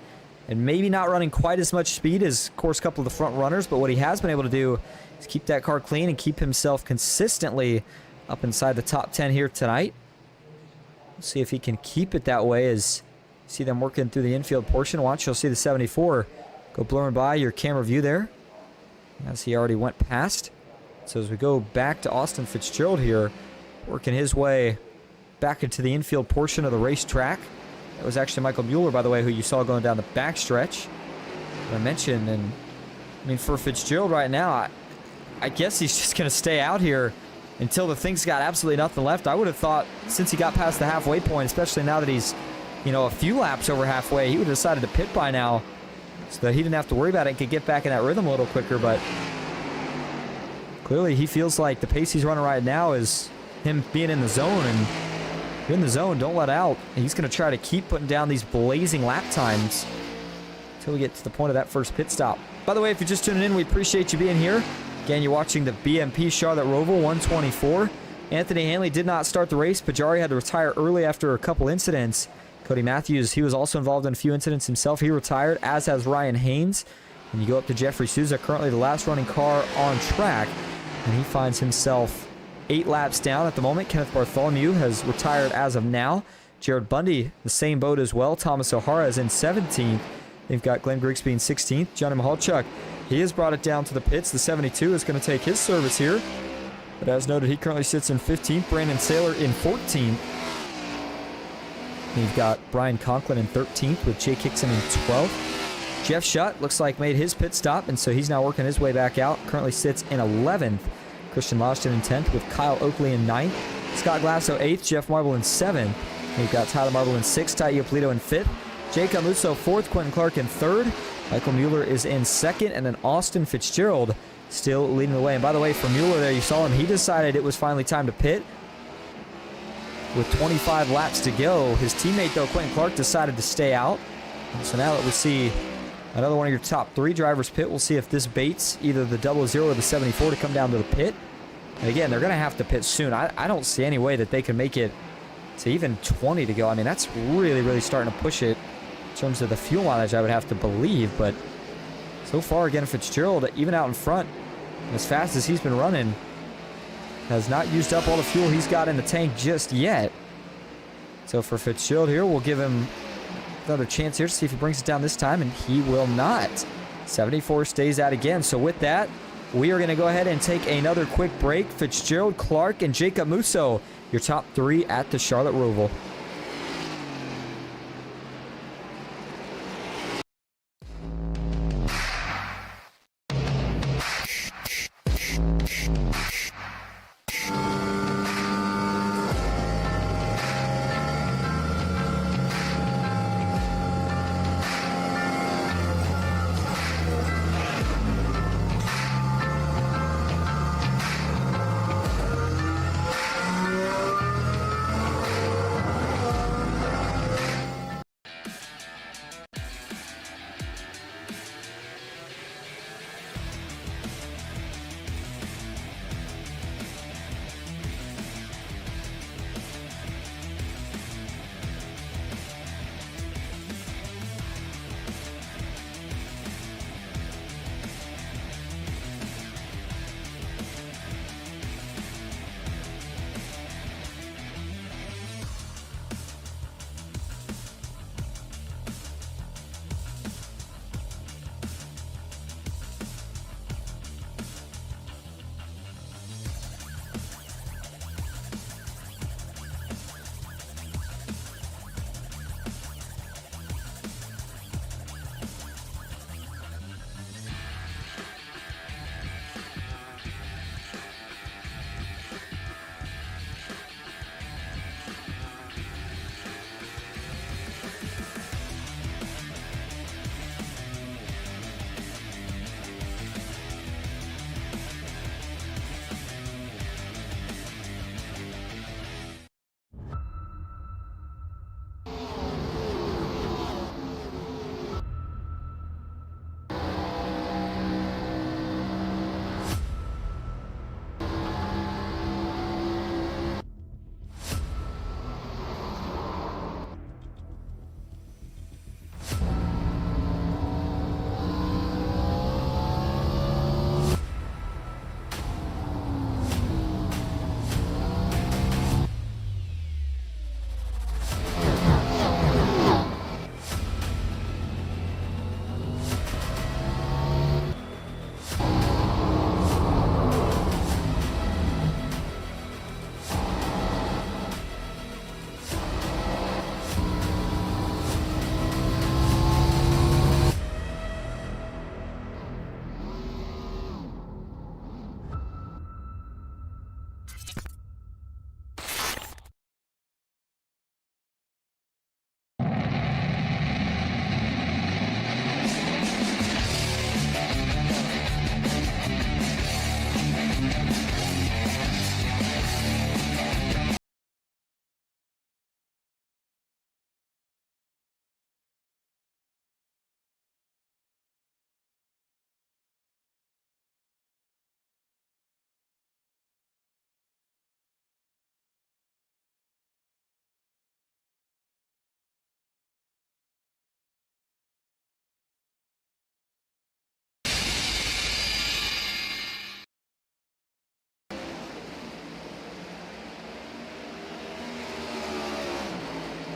and maybe not running quite as much speed as, of course, a couple of the front runners, but what he has been able to do is keep that car clean and keep himself consistently up inside the top 10 here tonight. We'll see if he can keep it that way as you see them working through the infield portion. Watch, you'll see the 74 go blurring by your camera view there, as he already went past. So as we go back to Austin Fitzgerald here, working his way back into the infield portion of the racetrack. That was actually Michael Mueller, by the way, who you saw going down the backstretch. I mentioned, and for Fitzgerald right now, I guess he's just going to stay out here until the thing's got absolutely nothing left. I would have thought since he got past the halfway point, especially now that he's, a few laps over halfway, he would have decided to pit by now so that he didn't have to worry about it and could get back in that rhythm a little quicker, but clearly he feels like the pace he's running right now is him being in the zone, and if you're in the zone, don't let out. He's going to try to keep putting down these blazing lap times until we get to the point of that first pit stop. By the way, if you're just tuning in, we appreciate you being here. Again, you're watching the BMP Charlotte Roval 124. Anthony Hanley did not start the race. Pajari had to retire early after a couple incidents. Cody Matthews, he was also involved in a few incidents himself. He retired, as has Ryan Haynes. And you go up to Jeffrey Souza, currently the last running car on track, and he finds himself 8 laps down at the moment. Kenneth Bartholomew has retired as of now. Jared Bundy, the same boat as well. Thomas O'Hara is in 17th. They've got Glenn Grigsby in 16th. Johnny Mahalchuk, he has brought it down to the pits. The 72 is going to take his service here. But as noted, he currently sits in 15th. Brandon Saylor in 14th. You've got Brian Conklin in 13th with Jake Hickson in 12th. Jeff Shutt looks like made his pit stop, and so he's now working his way back out. Currently sits in 11th. Christian Lodgton in 10th with Kyle Oakley in 9th. Scott Glasso 8th. Jeff Marble in 7th. We've got Tyler Marble in 6th. Ty Iopolito in 5th. Jacob Musso 4th. Quentin Clark in 3rd. Michael Mueller is in 2nd. And then Austin Fitzgerald still leading the way. And by the way, for Mueller there, you saw him. He decided it was finally time to pit. With 25 laps to go, his teammate, though, Quentin Clark, decided to stay out. And so now that we see another one of your top 3 drivers pit, we'll see if this baits either the 00 or the 74 to come down to the pit. And again, they're going to have to pit soon. I don't see any way that they can make it to even 20 to go. I mean, that's really, really starting to push it in terms of the fuel mileage, I would have to believe. But so far, again, Fitzgerald, even out in front, as fast as he's been running, has not used up all the fuel he's got in the tank just yet. So for Fitzgerald here, we'll give him another chance here to see if he brings it down this time, and he will not. 74 stays out again. So with that, we are going to go ahead and take another quick break. Fitzgerald, Clark, and Jacob Musso, your top 3 at the Charlotte Roval.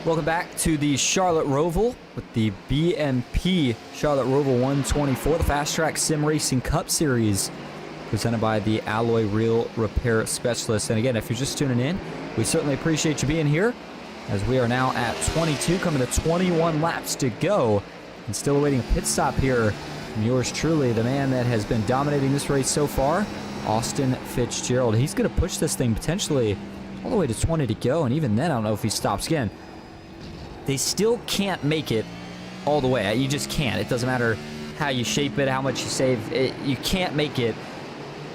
Welcome back to the Charlotte Roval with the BMP Charlotte Roval 124, the FastTrack Sim Racing Cup Series, presented by the Alloy Reel Repair Specialist. And again, if you're just tuning in, we certainly appreciate you being here, as we are now at 22, coming to 21 laps to go And still awaiting a pit stop here from yours truly, the man that has been dominating this race so far, Austin Fitzgerald. He's going to push this thing potentially all the way to 20 to go, and even then I don't know if he stops again. They still can't make it all the way. You just can't. It doesn't matter how you shape it, how much you save. You can't make it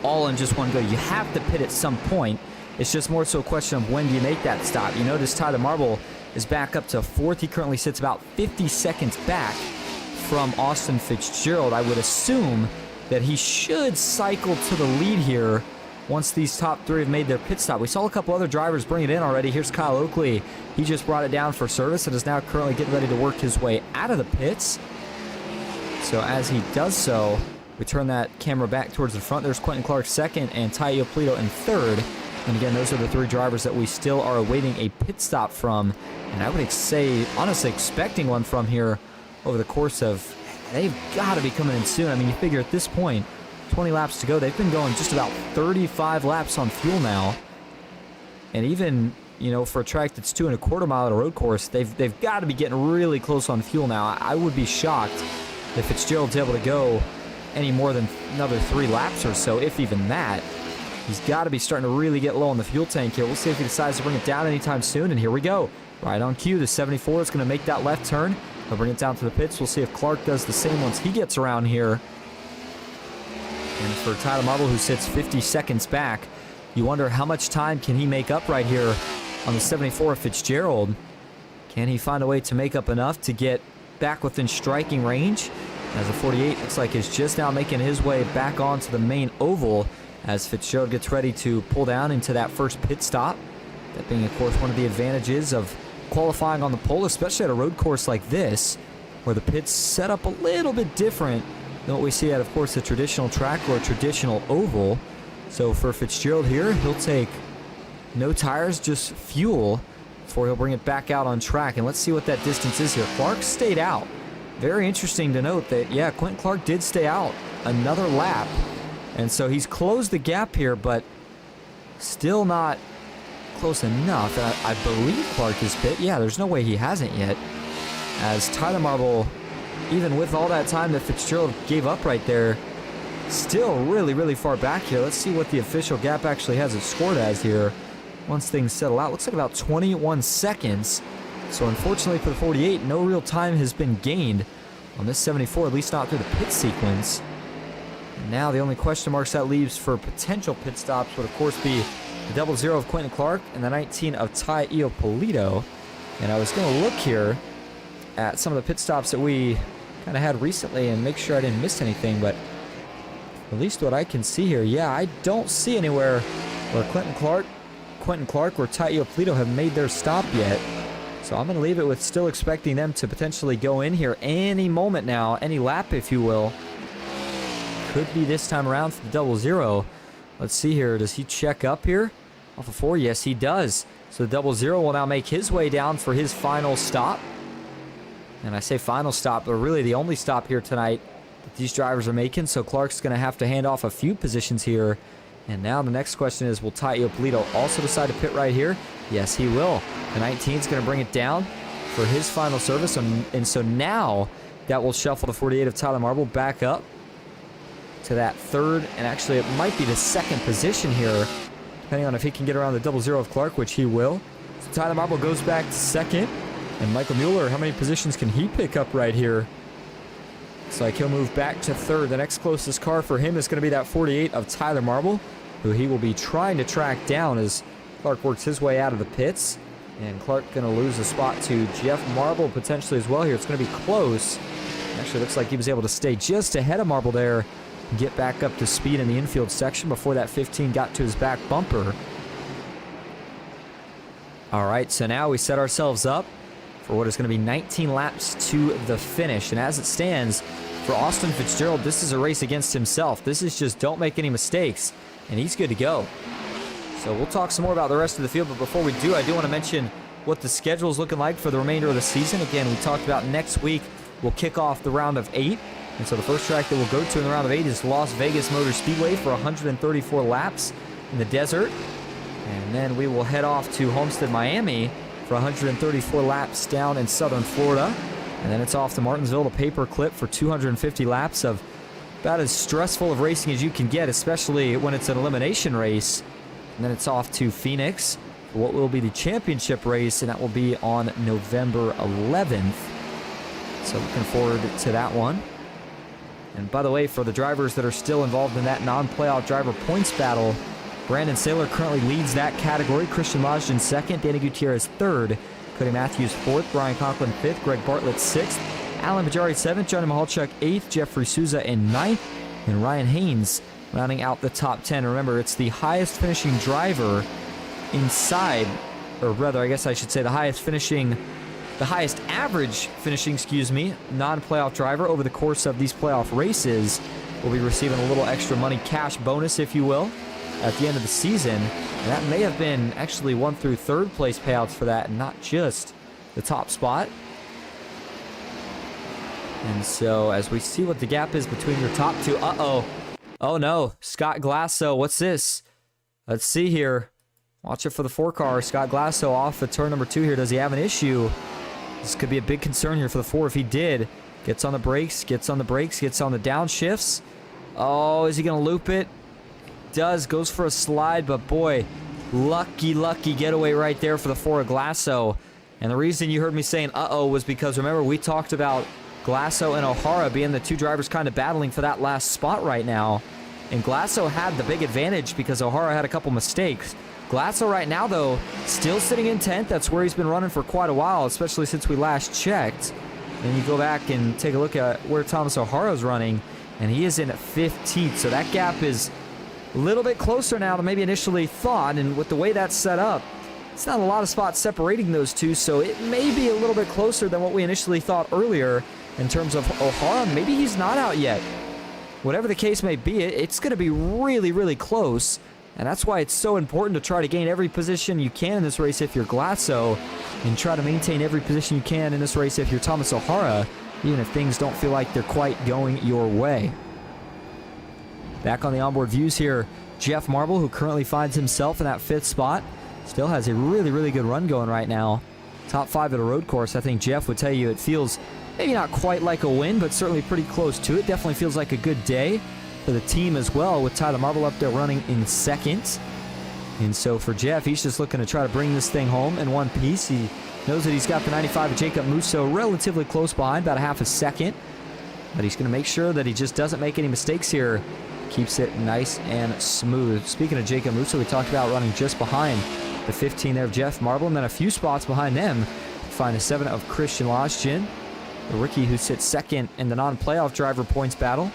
all in just one go. You have to pit at some point. It's just more so a question of when do you make that stop. You notice Tyler Marble is back up to 4th. He currently sits about 50 seconds back from Austin Fitzgerald. I would assume that he should cycle to the lead here once these top 3 have made their pit stop. We saw a couple other drivers bring it in already. Here's Kyle Oakley. He just brought it down for service and is now currently getting ready to work his way out of the pits. So as he does so, we turn that camera back towards the front. There's Quentin Clark 2nd and Tai Iopolito in 3rd. And again, those are the 3 drivers that we still are awaiting a pit stop from. And I would say, honestly, expecting one from here over the course of, they've got to be coming in soon. I mean, you figure at this point, 20 laps to go. They've been going just about 35 laps on fuel now. And even, you know, for a track that's 2.25 miles at a road course, they've got to be getting really close on fuel now. I would be shocked if Fitzgerald's able to go any more than another 3 laps or so, if even that. He's got to be starting to really get low on the fuel tank here. We'll see if he decides to bring it down anytime soon. And here we go. Right on cue. The 74 is going to make that left turn. He'll bring it down to the pits. We'll see if Clark does the same once he gets around here. And for Tyler Marble, who sits 50 seconds back, you wonder how much time can he make up right here on the 74 of Fitzgerald. Can he find a way to make up enough to get back within striking range? As the 48 looks like is just now making his way back onto the main oval as Fitzgerald gets ready to pull down into that first pit stop. That being, of course, one of the advantages of qualifying on the pole, especially at a road course like this, where the pit's set up a little bit different than what we see at, of course, a traditional track or a traditional oval. So for Fitzgerald here, he'll take no tires, just fuel, before he'll bring it back out on track. And let's see what that distance is here. Clark stayed out. Very interesting to note that, yeah, Quentin Clark did stay out another lap. And so he's closed the gap here, but still not close enough. I believe Clark is pit. Yeah, there's no way he hasn't yet. As Tyler Marble, even with all that time that Fitzgerald gave up right there, still really, really far back here. Let's see what the official gap actually has it scored as here. Once things settle out, looks like about 21 seconds. So unfortunately for the 48, no real time has been gained on this 74, at least not through the pit sequence. And now the only question marks that leaves for potential pit stops would of course be the 00 of Quentin Clark and the 19 of Tai Iopolito. And I was going to look here at some of the pit stops that we kind of had recently and make sure I didn't miss anything, but at least what I can see here, yeah, I don't see anywhere where Quentin Clark or Tai Iopolito have made their stop yet. So I'm going to leave it with still expecting them to potentially go in here any moment now, any lap if you will. Could be this time around for the 00. Let's see here. Does he check up here off of 4? Yes, he does. So the 00 will now make his way down for his final stop. And I say final stop, but really the only stop here tonight that these drivers are making. So Clark's going to have to hand off a few positions here. And now the next question is, will Tai Iopolito also decide to pit right here? Yes, he will. The 19 is going to bring it down for his final service. And so now that will shuffle the 48 of Tyler Marble back up to that 3rd, and actually it might be the 2nd position here, depending on if he can get around the 00 of Clark, which he will. So Tyler Marble goes back to 2nd, and Michael Mueller, how many positions can he pick up right here? Looks like he'll move back to 3rd. The next closest car for him is going to be that 48 of Tyler Marble, who he will be trying to track down as Clark works his way out of the pits. And Clark going to lose a spot to Jeff Marble potentially as well here. It's going to be close. Actually looks like he was able to stay just ahead of Marble there, get back up to speed in the infield section before that 15 got to his back bumper. All right, so now we set ourselves up for what is going to be 19 laps to the finish. And as it stands, for Austin Fitzgerald, this is a race against himself. This is just don't make any mistakes, and he's good to go. So we'll talk some more about the rest of the field, but before we do, I do want to mention what the schedule is looking like for the remainder of the season. Again, we talked about next week we'll kick off the round of 8. And so the first track that we'll go to in the round of 8 is Las Vegas Motor Speedway for 134 laps in the desert. And then we will head off to Homestead, Miami for 134 laps down in southern Florida. And then it's off to Martinsville, the paper clip for 250 laps of about as stressful of racing as you can get, especially when it's an elimination race. And then it's off to Phoenix for what will be the championship race, and that will be on November 11th. So looking forward to that one. And by the way, for the drivers that are still involved in that non-playoff driver points battle, Brandon Saylor currently leads that category. Christian Lodgden second, Danny Gutierrez third, Cody Matthews fourth, Brian Conklin fifth, Greg Bartlett sixth, Alan Bajari seventh, Johnny Mahalchuk eighth, Jeffrey Souza in ninth, and Ryan Haynes rounding out the top 10. Remember, it's the highest finishing driver inside, or rather, I guess I should say the highest average finishing, non-playoff driver over the course of these playoff races will be receiving a little extra money cash bonus, if you will, at the end of the season. And that may have been actually 1 through 3rd place payouts for that, and not just the top spot. And so as we see what the gap is between your top two, oh no, Scott Glasso, what's this? Let's see here. Watch it for the 4-car. Scott Glasso off at turn number 2 here. Does he have an issue? This could be a big concern here for the 4 if he did. Gets on the brakes, gets on the downshifts. Oh, is he going to loop it? Does, goes for a slide, but boy, lucky getaway right there for the 4 of Glasso. And the reason you heard me saying was because, remember, we talked about Glasso and O'Hara being the two drivers kind of battling for that last spot right now. And Glasso had the big advantage because O'Hara had a couple mistakes. Glasso right now, though, still sitting in 10th. That's where he's been running for quite a while, especially since we last checked. And you go back and take a look at where Thomas O'Hara's running, and he is in 15th. So that gap is a little bit closer now than maybe initially thought. And with the way that's set up, it's not a lot of spots separating those two, so it may be a little bit closer than what we initially thought earlier in terms of O'Hara. Maybe he's not out yet. Whatever the case may be, it's going to be really close. And that's why it's so important to try to gain every position you can in this race if you're Glasso, and try to maintain every position you can in this race if you're Thomas O'Hara, even if things don't feel like they're quite going your way. Back on the onboard views here, Jeff Marble, who currently finds himself in that 5th spot, still has a really good run going right now. Top 5 at a road course. I think Jeff would tell you it feels maybe not quite like a win, but certainly pretty close to it. Definitely feels like a good day for the team as well, with Tyler Marble up there running in 2nd. And so for Jeff, he's just looking to try to bring this thing home in one piece. He knows that he's got the 95 of Jacob Musso relatively close behind, about a half a second. But he's going to make sure that he just doesn't make any mistakes here. Keeps it nice and smooth. Speaking of Jacob Musso, we talked about running just behind the 15 there of Jeff Marble, and then a few spots behind them, find the 7 of Christian Lodgden, the rookie who sits 2nd in the non-playoff driver points battle.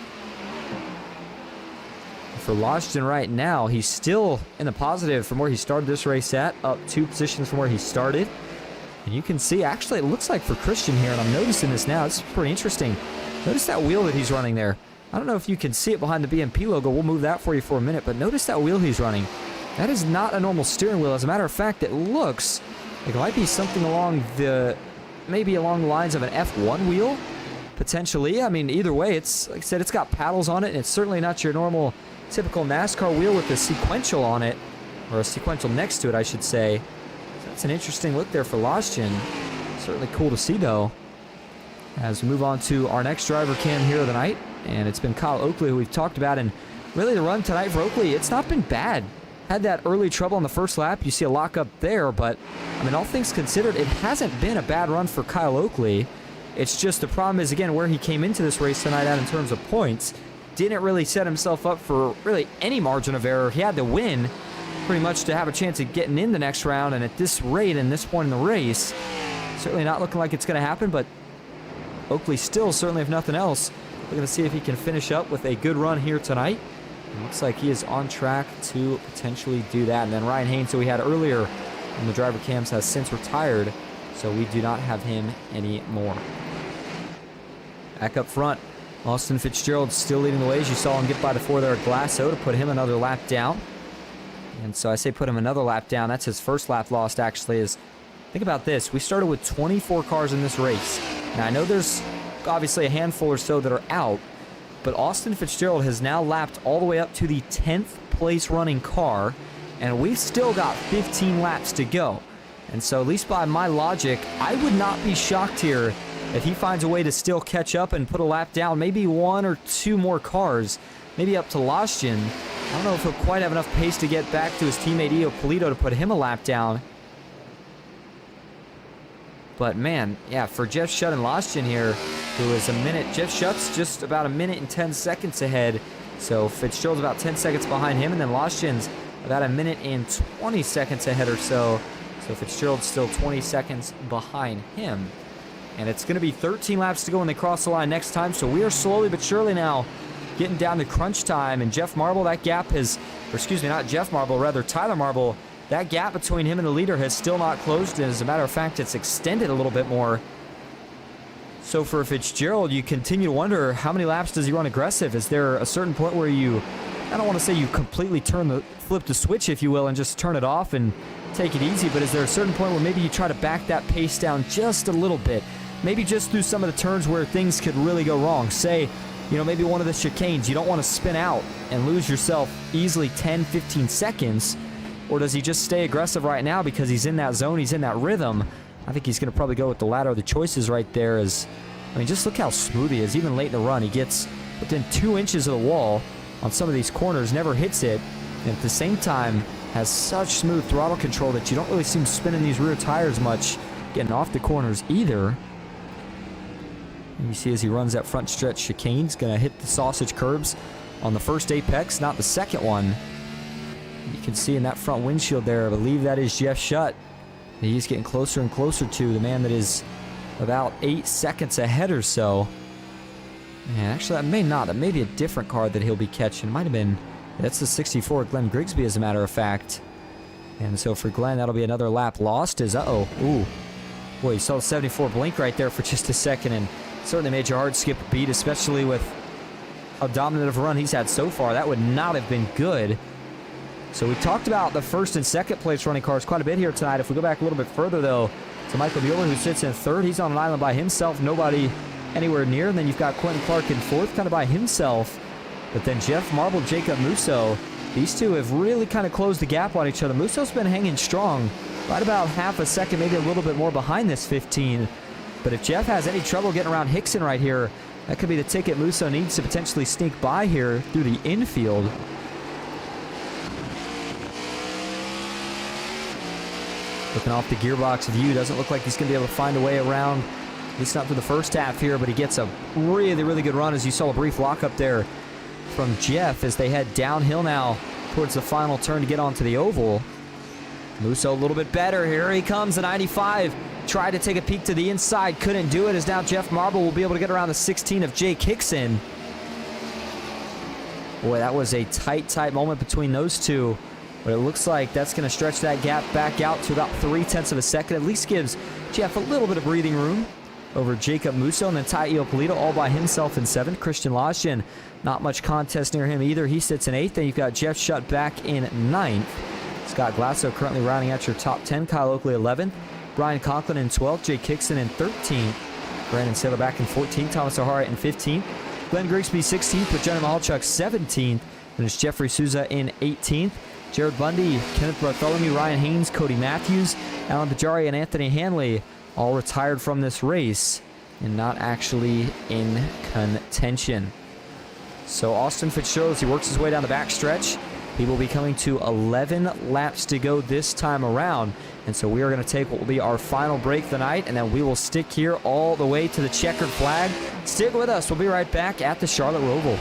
For Lodgden right now, he's still in the positive from where he started this race at, up 2 positions from where he started. And you can see, actually, it looks like for Christian here, and I'm noticing this now, it's pretty interesting. Notice that wheel that he's running there. I don't know if you can see it behind the BMP logo. We'll move that for you for a minute, but notice that wheel he's running. That is not a normal steering wheel. As a matter of fact, it looks like it might be something along maybe along the lines of an F1 wheel, potentially. I mean, either way, it's, like I said, it's got paddles on it, and it's certainly not your normal typical NASCAR wheel with a sequential on it, or a sequential next to it, I should say. So that's an interesting look there for Lodgden. Certainly cool to see, though. As we move on to our next driver cam here of the night, and it's been Kyle Oakley, who we've talked about, and really the run tonight for Oakley, it's not been bad. Had that early trouble on the first lap. You see a lockup there, but, I mean, all things considered, it hasn't been a bad run for Kyle Oakley. It's just the problem is, again, where he came into this race tonight at in terms of points. Didn't really set himself up for really any margin of error. He had to win pretty much to have a chance of getting in the next round, and at this rate and this point in the race, certainly not looking like it's going to happen, but Oakley still, certainly if nothing else, looking to see if he can finish up with a good run here tonight. It looks like he is on track to potentially do that. And then Ryan Haynes, who we had earlier in the driver cams, has since retired, so we do not have him anymore. Back up front, Austin Fitzgerald still leading the way, as you saw him get by the 4 there at Glasso to put him another lap down. And so I say put him another lap down. That's his first lap lost, actually. Think about this. We started with 24 cars in this race. Now, I know there's obviously a handful or so that are out, but Austin Fitzgerald has now lapped all the way up to the 10th place running car, and we've still got 15 laps to go. And so, at least by my logic, I would not be shocked here if he finds a way to still catch up and put a lap down, maybe one or two more cars, maybe up to Lashkin. I don't know if he'll quite have enough pace to get back to his teammate Io Polito to put him a lap down. But man, yeah, for Jeff Shutt and Lashkin here, who is a minute, Jeff Shutt's just about a minute and 10 seconds ahead. So Fitzgerald's about 10 seconds behind him, and then Lashkin's about a minute and 20 seconds ahead or so. So Fitzgerald's still 20 seconds behind him. And it's going to be 13 laps to go when they cross the line next time. So we are slowly but surely now getting down to crunch time. And Jeff Marble, that gap has, or excuse me, not Jeff Marble, rather Tyler Marble, that gap between him and the leader has still not closed. And as a matter of fact, it's extended a little bit more. So for Fitzgerald, you continue to wonder, how many laps does he run aggressive? Is there a certain point where you, I don't want to say you completely flip the switch, if you will, and just turn it off and take it easy, but is there a certain point where maybe you try to back that pace down just a little bit? Maybe just through some of the turns where things could really go wrong. Say, you know, maybe one of the chicanes, you don't want to spin out and lose yourself easily 10, 15 seconds. Or does he just stay aggressive right now because he's in that zone, he's in that rhythm? I think he's going to probably go with the latter of the choices right there. I mean, just look how smooth he is. Even late in the run, he gets within 2 inches of the wall on some of these corners, never hits it, and at the same time has such smooth throttle control that you don't really see him spinning these rear tires much, getting off the corners either. And you see as he runs that front stretch chicane, he's going to hit the sausage curbs on the first apex, not the second one. You can see in that front windshield there, I believe that is Jeff Shutt. He's getting closer and closer to the man that is about 8 seconds ahead or so. And actually, that may not. That may be a different car that he'll be catching. It might have been. That's the 64 Glenn Grigsby, as a matter of fact. And so for Glenn, that'll be another lap lost. Ooh. Boy, you saw the 74 blink right there for just a second, and certainly made you hard skip a beat, especially with how dominant of a run he's had so far. That would not have been good. So we talked about the first and second place running cars quite a bit here tonight. If we go back a little bit further, though, to Michael Bueller, who sits in third. He's on an island by himself, nobody anywhere near. And then you've got Quentin Clark in fourth, kind of by himself. But then Jeff Marble, Jacob Musso, these two have really kind of closed the gap on each other. Musso's been hanging strong, right about half a second, maybe a little bit more behind this 15. But if Jeff has any trouble getting around Hickson right here, that could be the ticket Musso needs to potentially sneak by here through the infield. Looking off the gearbox view, doesn't look like he's going to be able to find a way around, at least not through the first half here, but he gets a really, really good run, as you saw a brief lock up there from Jeff as they head downhill now towards the final turn to get onto the oval. Musso a little bit better. Here he comes, the 95. Tried to take a peek to the inside, couldn't do it, as now Jeff Marble will be able to get around the 16 of Jake Hickson. Boy, that was a tight moment between those two. But it looks like that's going to stretch that gap back out to about 0.3 of a second. At least gives Jeff a little bit of breathing room over Jacob Musso. And then Ty Iopolito all by himself in 7th. Christian Lashkin, not much contest near him either. He sits in 8th. Then you've got Jeff Shutt back in 9th. Scott Glasso currently rounding out your top 10. Kyle Oakley 11th. Brian Conklin in 12th. Jake Hickson in 13th. Brandon Saylor back in 14th. Thomas O'Hara in 15th. Glenn Grigsby 16th with Jenna Mahalchuk 17th. And it's Jeffrey Souza in 18th. Jared Bundy, Kenneth Bartholomew, Ryan Haynes, Cody Matthews, Alan Bajari, and Anthony Hanley all retired from this race and not actually in contention. So Austin Fitzgerald, as he works his way down the back stretch, he will be coming to 11 laps to go this time around. And so we are going to take what will be our final break of the night, and then we will stick here all the way to the checkered flag. Stick with us. We'll be right back at the Charlotte Roval.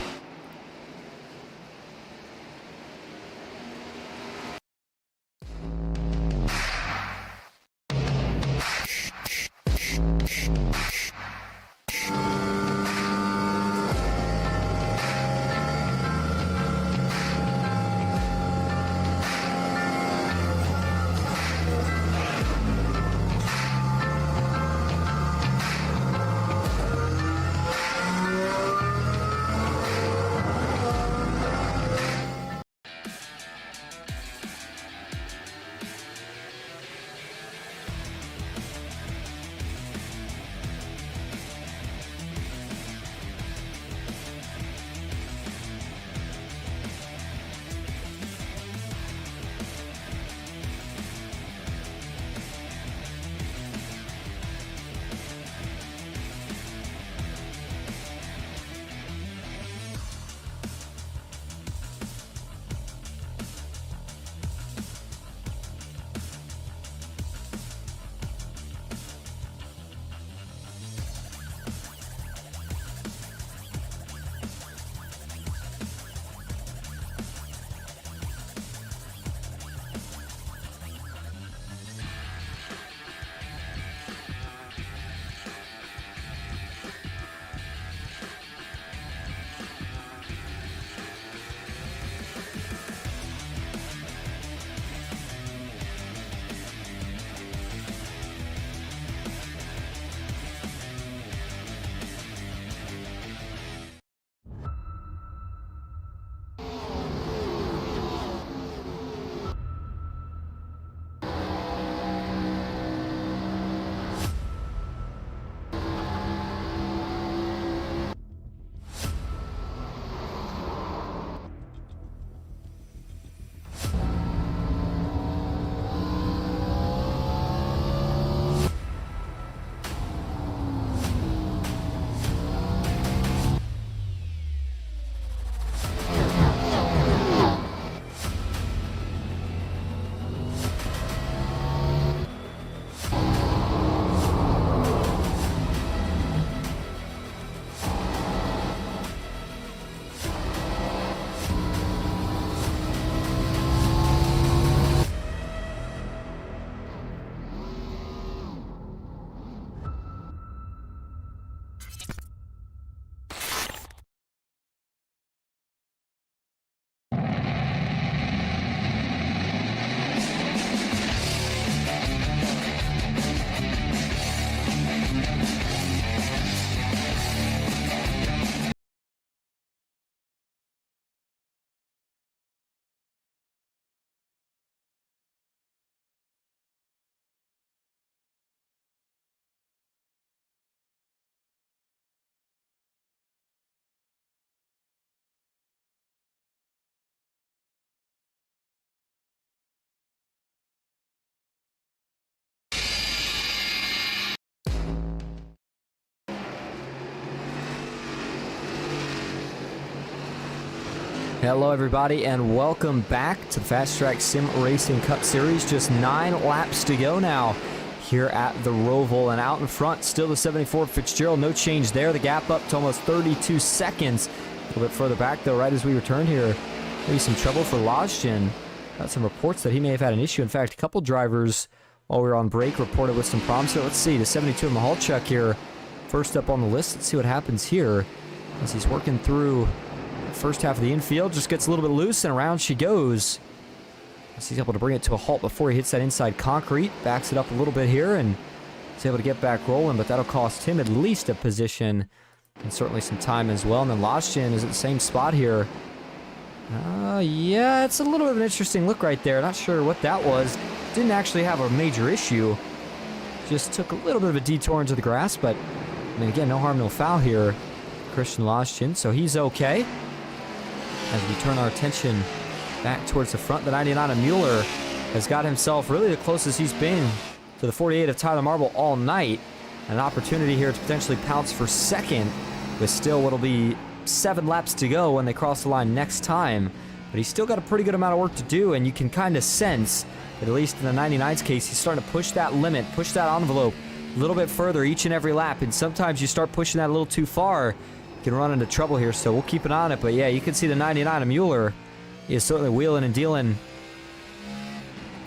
Hello everybody and welcome back to the FastTrack Sim Racing Cup Series. Just 9 laps to go now here at the Roval, and out in front still the 74 Fitzgerald. No change there. The gap up to almost 32 seconds. A little bit further back though right as we return here. Maybe some trouble for Lajin. Got some reports that he may have had an issue. In fact, a couple drivers while we were on break reported with some problems. So let's see, the 72 Mahalchuk here first up on the list. Let's see what happens here as he's working through first half of the infield. Just gets a little bit loose and around she goes. He's able to bring it to a halt before he hits that inside concrete. Backs it up a little bit here and is able to get back rolling, but that'll cost him at least a position and certainly some time as well. And then Lajin is at the same spot here. Yeah, it's a little bit of an interesting look right there. Not sure what that was. Didn't actually have a major issue. Just took a little bit of a detour into the grass, but I mean, again, no harm, no foul here. Christian Lajin, so he's okay. As we turn our attention back towards the front, the 99 of Mueller has got himself really the closest he's been to the 48 of Tyler Marble all night. An opportunity here to potentially pounce for second with still what'll be 7 laps to go when they cross the line next time. But he's still got a pretty good amount of work to do, and you can kind of sense that at least in the 99's case, he's starting to push that limit, push that envelope a little bit further each and every lap. And sometimes you start pushing that a little too far, can run into trouble here, so we'll keep an eye on it. But yeah, you can see the 99 of Mueller is certainly wheeling and dealing.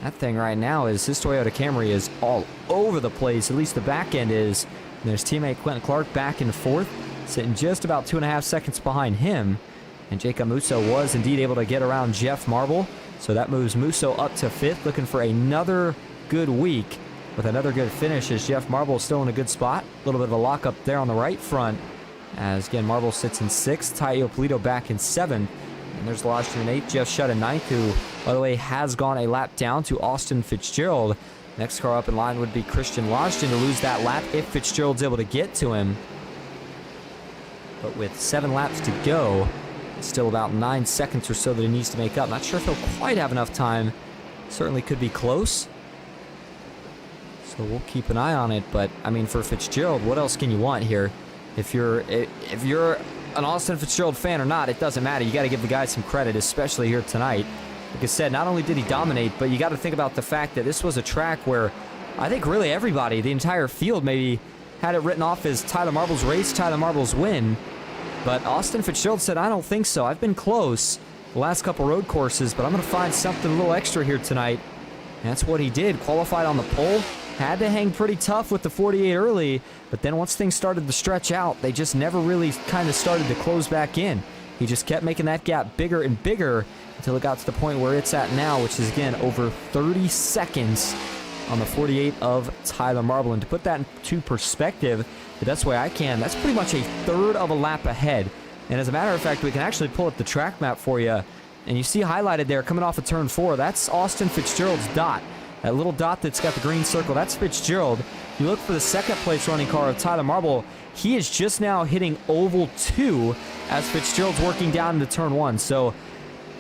That thing right now is his Toyota Camry is all over the place, at least the back end is. And there's teammate Quentin Clark back and forth, sitting just about 2.5 seconds behind him. And Jacob Musso was indeed able to get around Jeff Marble, so that moves Musso up to 5th, looking for another good week with another good finish, as Jeff Marble is still in a good spot. A little bit of a lockup there on the right front, as again Marble sits in 6th, Ty Iopolito back in 7th, and there's Lajin in 8th, Jeff Shutt in 9th, who, by the way, has gone a lap down to Austin Fitzgerald. Next car up in line would be Christian Lajin to lose that lap if Fitzgerald's able to get to him. But with 7 laps to go, still about 9 seconds or so that he needs to make up. Not sure if he'll quite have enough time. Certainly could be close. So we'll keep an eye on it, but I mean, for Fitzgerald, what else can you want here? If you're an Austin Fitzgerald fan or not, it doesn't matter. You got to give the guy some credit, especially here tonight. Like I said, not only did he dominate, but you got to think about the fact that this was a track where I think really everybody, the entire field maybe, had it written off as Tyler Marble's race, Tyler Marble's win. But Austin Fitzgerald said, I don't think so. I've been close the last couple road courses, but I'm going to find something a little extra here tonight. And that's what he did. Qualified on the pole. Had to hang pretty tough with the 48 early, but then once things started to stretch out, they just never really kind of started to close back in. He just kept making that gap bigger and bigger until it got to the point where it's at now, which is, again, over 30 seconds on the 48 of Tyler Marble. And to put that into perspective, the best way I can, that's pretty much a third of a lap ahead. And as a matter of fact, we can actually pull up the track map for you. And you see highlighted there, coming off of turn 4, that's Austin Fitzgerald's dot. That little dot that's got the green circle, that's Fitzgerald. You look for the second place running car of Tyler Marble, he is just now hitting oval 2 as Fitzgerald's working down into turn 1. So,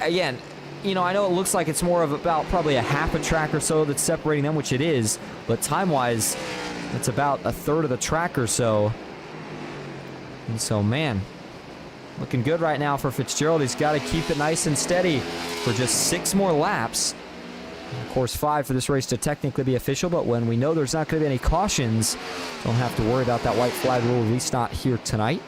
again, you know, I know it looks like it's more of about probably a half a track or so that's separating them, which it is, but time-wise, it's about a third of the track or so. And so, man, looking good right now for Fitzgerald. He's got to keep it nice and steady for just 6 more laps. Of course, 5 for this race to technically be official, but when we know there's not going to be any cautions, don't have to worry about that white flag rule, at least not here tonight.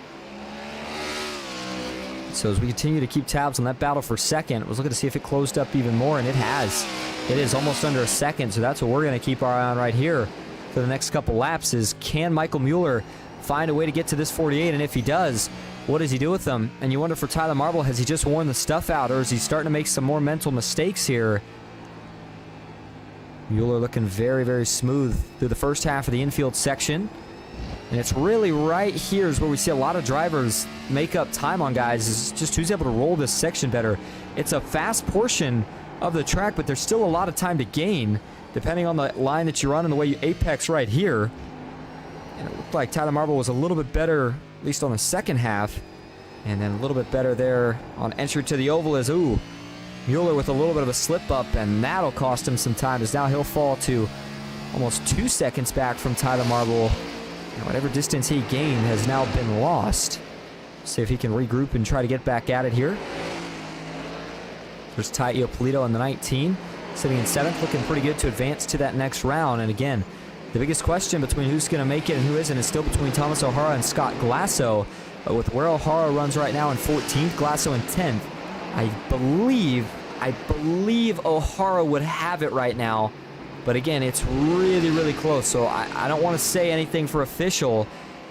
So as we continue to keep tabs on that battle for second, I was looking to see if it closed up even more, and it has. It is almost under a second, so that's what we're going to keep our eye on right here for the next couple laps is, can Michael Mueller find a way to get to this 48, and if he does, what does he do with them? And you wonder for Tyler Marble, has he just worn the stuff out, or is he starting to make some more mental mistakes here? Mueller looking very, very smooth through the first half of the infield section. And it's really right here is where we see a lot of drivers make up time on guys, is just who's able to roll this section better. It's a fast portion of the track, but there's still a lot of time to gain, depending on the line that you run and the way you apex right here. And it looked like Tyler Marble was a little bit better, at least on the second half. And then a little bit better there on entry to the oval is, ooh, Mueller with a little bit of a slip up, and that'll cost him some time, as now he'll fall to almost 2 seconds back from Tyler Marble. And whatever distance he gained has now been lost. See if he can regroup and try to get back at it here. There's Ty Iopolito in the 19, sitting in 7th, looking pretty good to advance to that next round. And again, the biggest question between who's going to make it and who isn't is still between Thomas O'Hara and Scott Glasso. But with where O'Hara runs right now in 14th, Glasso in 10th, I believe O'Hara would have it right now. But again, it's really, really close. So I don't want to say anything for official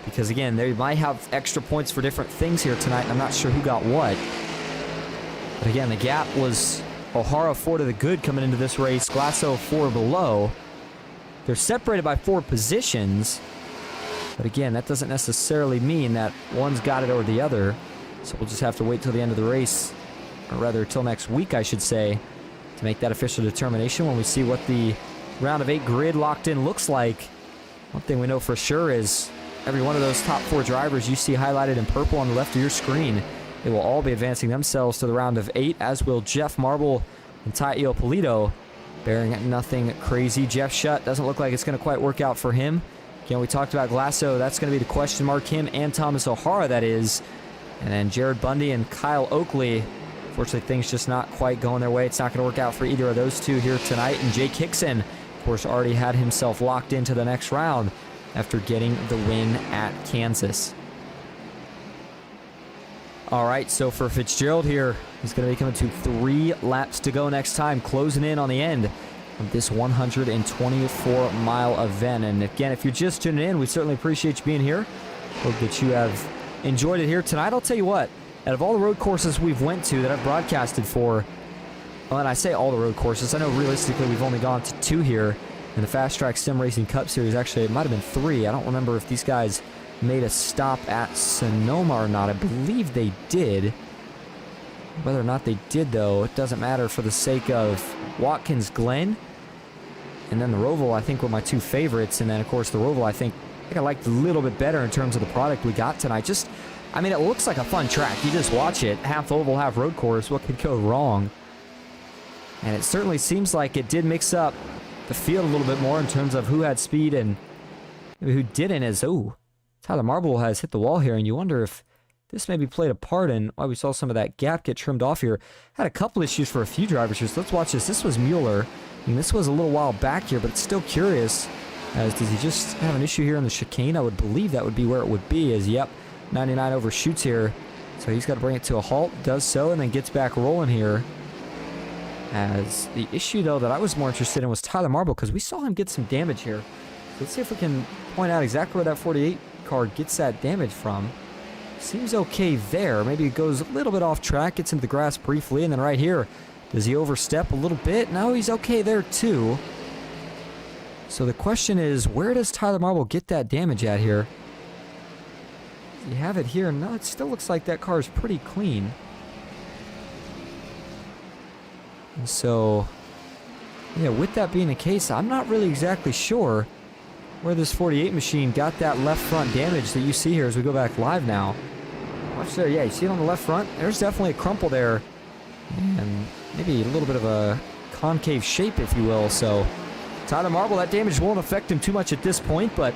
because, again, they might have extra points for different things here tonight. And I'm not sure who got what. But again, the gap was O'Hara 4 to the good coming into this race. Glasso 4 below. They're separated by 4 positions. But again, that doesn't necessarily mean that one's got it over the other. So we'll just have to wait till the end of the race, or rather till next week, I should say, to make that official determination when we see what the round of 8 grid locked in looks like. One thing we know for sure is every one of those top 4 drivers you see highlighted in purple on the left of your screen, they will all be advancing themselves to the round of 8, as will Jeff Marble and Ty Iopolito, bearing nothing crazy. Jeff Shutt doesn't look like it's going to quite work out for him. Again, we talked about Glasso. That's going to be the question mark. Him and Thomas O'Hara, that is. And then Jared Bundy and Kyle Oakley. Unfortunately, things just not quite going their way. It's not going to work out for either of those two here tonight. And Jake Hickson, of course, already had himself locked into the next round after getting the win at Kansas. All right, so for Fitzgerald here, he's going to be coming to 3 laps to go next time, closing in on the end of this 124-mile event. And again, if you're just tuning in, we certainly appreciate you being here. Hope that you have enjoyed it here tonight. I'll tell you what, out of all the road courses we've went to that I've broadcasted for, well, and I say all the road courses, I know realistically we've only gone to 2 here in the FastTrack Sim Racing Cup Series. Actually, it might have been 3. I don't remember if these guys made a stop at Sonoma or not. I believe they did. Whether or not they did, though, it doesn't matter for the sake of Watkins Glen. And then the Roval, I think, were my 2 favorites. And then, of course, the Roval, I think I liked a little bit better in terms of the product we got tonight. I mean, it looks like a fun track. You just watch it. Half oval, half road course. What could go wrong? And it certainly seems like it did mix up the field a little bit more in terms of who had speed and who didn't. Tyler Marble has hit the wall here, and you wonder if this maybe played a part in why we saw some of that gap get trimmed off here. Had a couple issues for a few drivers here, so let's watch this. This was Mueller, and this was a little while back here, but it's still curious. Does he just have an issue here in the chicane? I would believe that would be where it would be, as, yep, 99 overshoots here. So he's got to bring it to a halt, does so, and then gets back rolling here. As the issue, though, that I was more interested in was Tyler Marble, because we saw him get some damage here. So let's see if we can point out exactly where that 48 car gets that damage from. Seems okay there. Maybe it goes a little bit off track, gets into the grass briefly, and then right here, does he overstep a little bit? No, he's okay there too. So the question is, where does Tyler Marble get that damage at here? Does he have it here? No, it still looks like that car is pretty clean. And so, yeah, with that being the case, I'm not really exactly sure where this 48 machine got that left front damage that you see here as we go back live now. Watch there, yeah, you see it on the left front? There's definitely a crumple there. And maybe a little bit of a concave shape, if you will. So, Tyler Marble, that damage won't affect him too much at this point, but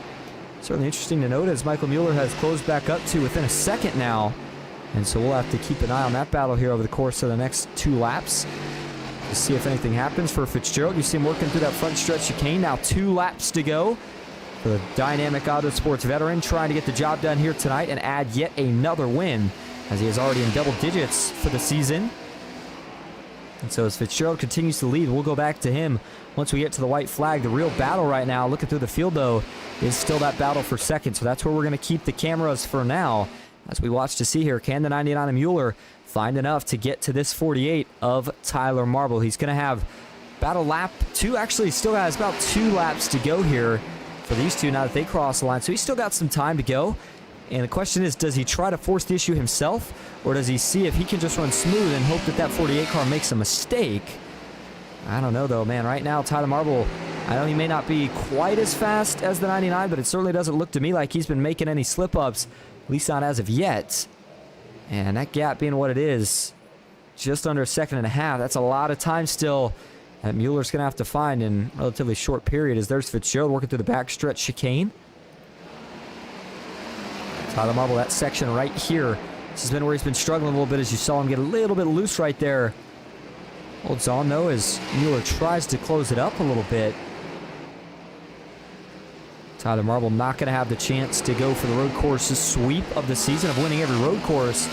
certainly interesting to note as Michael Mueller has closed back up to within a second now. And so we'll have to keep an eye on that battle here over the course of the next 2 laps to see if anything happens for Fitzgerald. You see him working through that front stretch chicane. Now 2 laps to go for the dynamic auto sports veteran, trying to get the job done here tonight and add yet another win, as he is already in double digits for the season. And so as Fitzgerald continues to lead, we'll go back to him once we get to the white flag. The real battle right now, looking through the field, though, is still that battle for second. So that's where we're going to keep the cameras for now as we watch to see here, can the 99 of Mueller find enough to get to this 48 of Tyler Marble? He's going to have about a lap 2. Actually, he still has about 2 laps to go here for these two now that they cross the line. So he's still got some time to go. And the question is, does he try to force the issue himself, or does he see if he can just run smooth and hope that that 48 car makes a mistake? I don't know, though, man. Right now, Tyler Marble, I know he may not be quite as fast as the 99, but it certainly doesn't look to me like he's been making any slip-ups, at least not as of yet. And that gap being what it is, just under a second and a half, that's a lot of time still that Mueller's going to have to find in a relatively short period, as there's Fitzgerald working through the backstretch chicane. Tyler Marble, that section right here, this has been where he's been struggling a little bit, as you saw him get a little bit loose right there Holds on, though, as Mueller tries to close it up a little bit. Tyler Marble not going to have the chance to go for the road course's sweep of the season of winning every road course.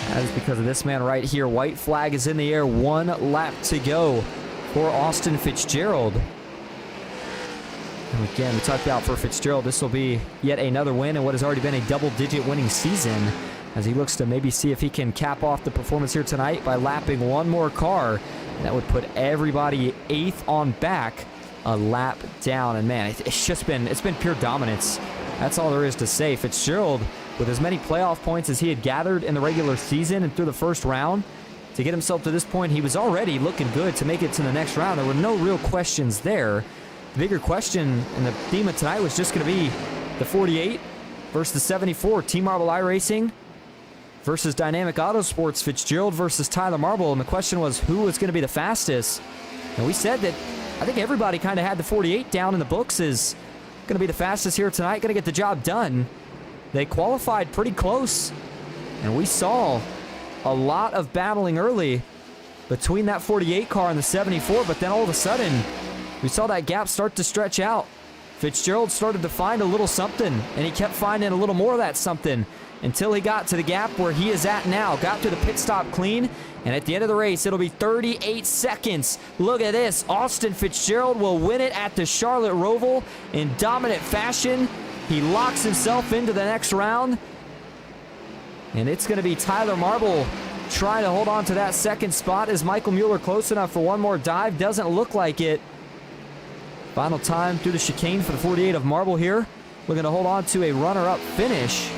That is because of this man right here. White flag is in the air. 1 lap to go for Austin Fitzgerald. And again, we talked about for Fitzgerald, this will be yet another win in what has already been a double-digit winning season, as he looks to maybe see if he can cap off the performance here tonight by lapping one more car. That would put everybody 8th on back, a lap down. And man, it's been pure dominance. That's all there is to say. Fitzgerald, with as many playoff points as he had gathered in the regular season and through the first round, to get himself to this point, he was already looking good to make it to the next round. There were no real questions there. The bigger question and the theme of tonight was just going to be the 48 versus the 74. Team Marble iRacing versus Dynamic Autosports. Fitzgerald versus Tyler Marble. And the question was, who was going to be the fastest? And we said that I think everybody kind of had the 48 down in the books as going to be the fastest here tonight, going to get the job done. They qualified pretty close, and we saw a lot of battling early between that 48 car and the 74, but then all of a sudden, we saw that gap start to stretch out. Fitzgerald started to find a little something, and he kept finding a little more of that something until he got to the gap where he is at now. Got to the pit stop clean, and at the end of the race, it'll be 38 seconds. Look at this. Austin Fitzgerald will win it at the Charlotte Roval in dominant fashion. He locks himself into the next round, and it's going to be Tyler Marble trying to hold on to that second spot. Is Michael Mueller close enough for one more dive? Doesn't look like it. Final time through the chicane for the 48 of Marble here. Looking to hold on to a runner-up finish.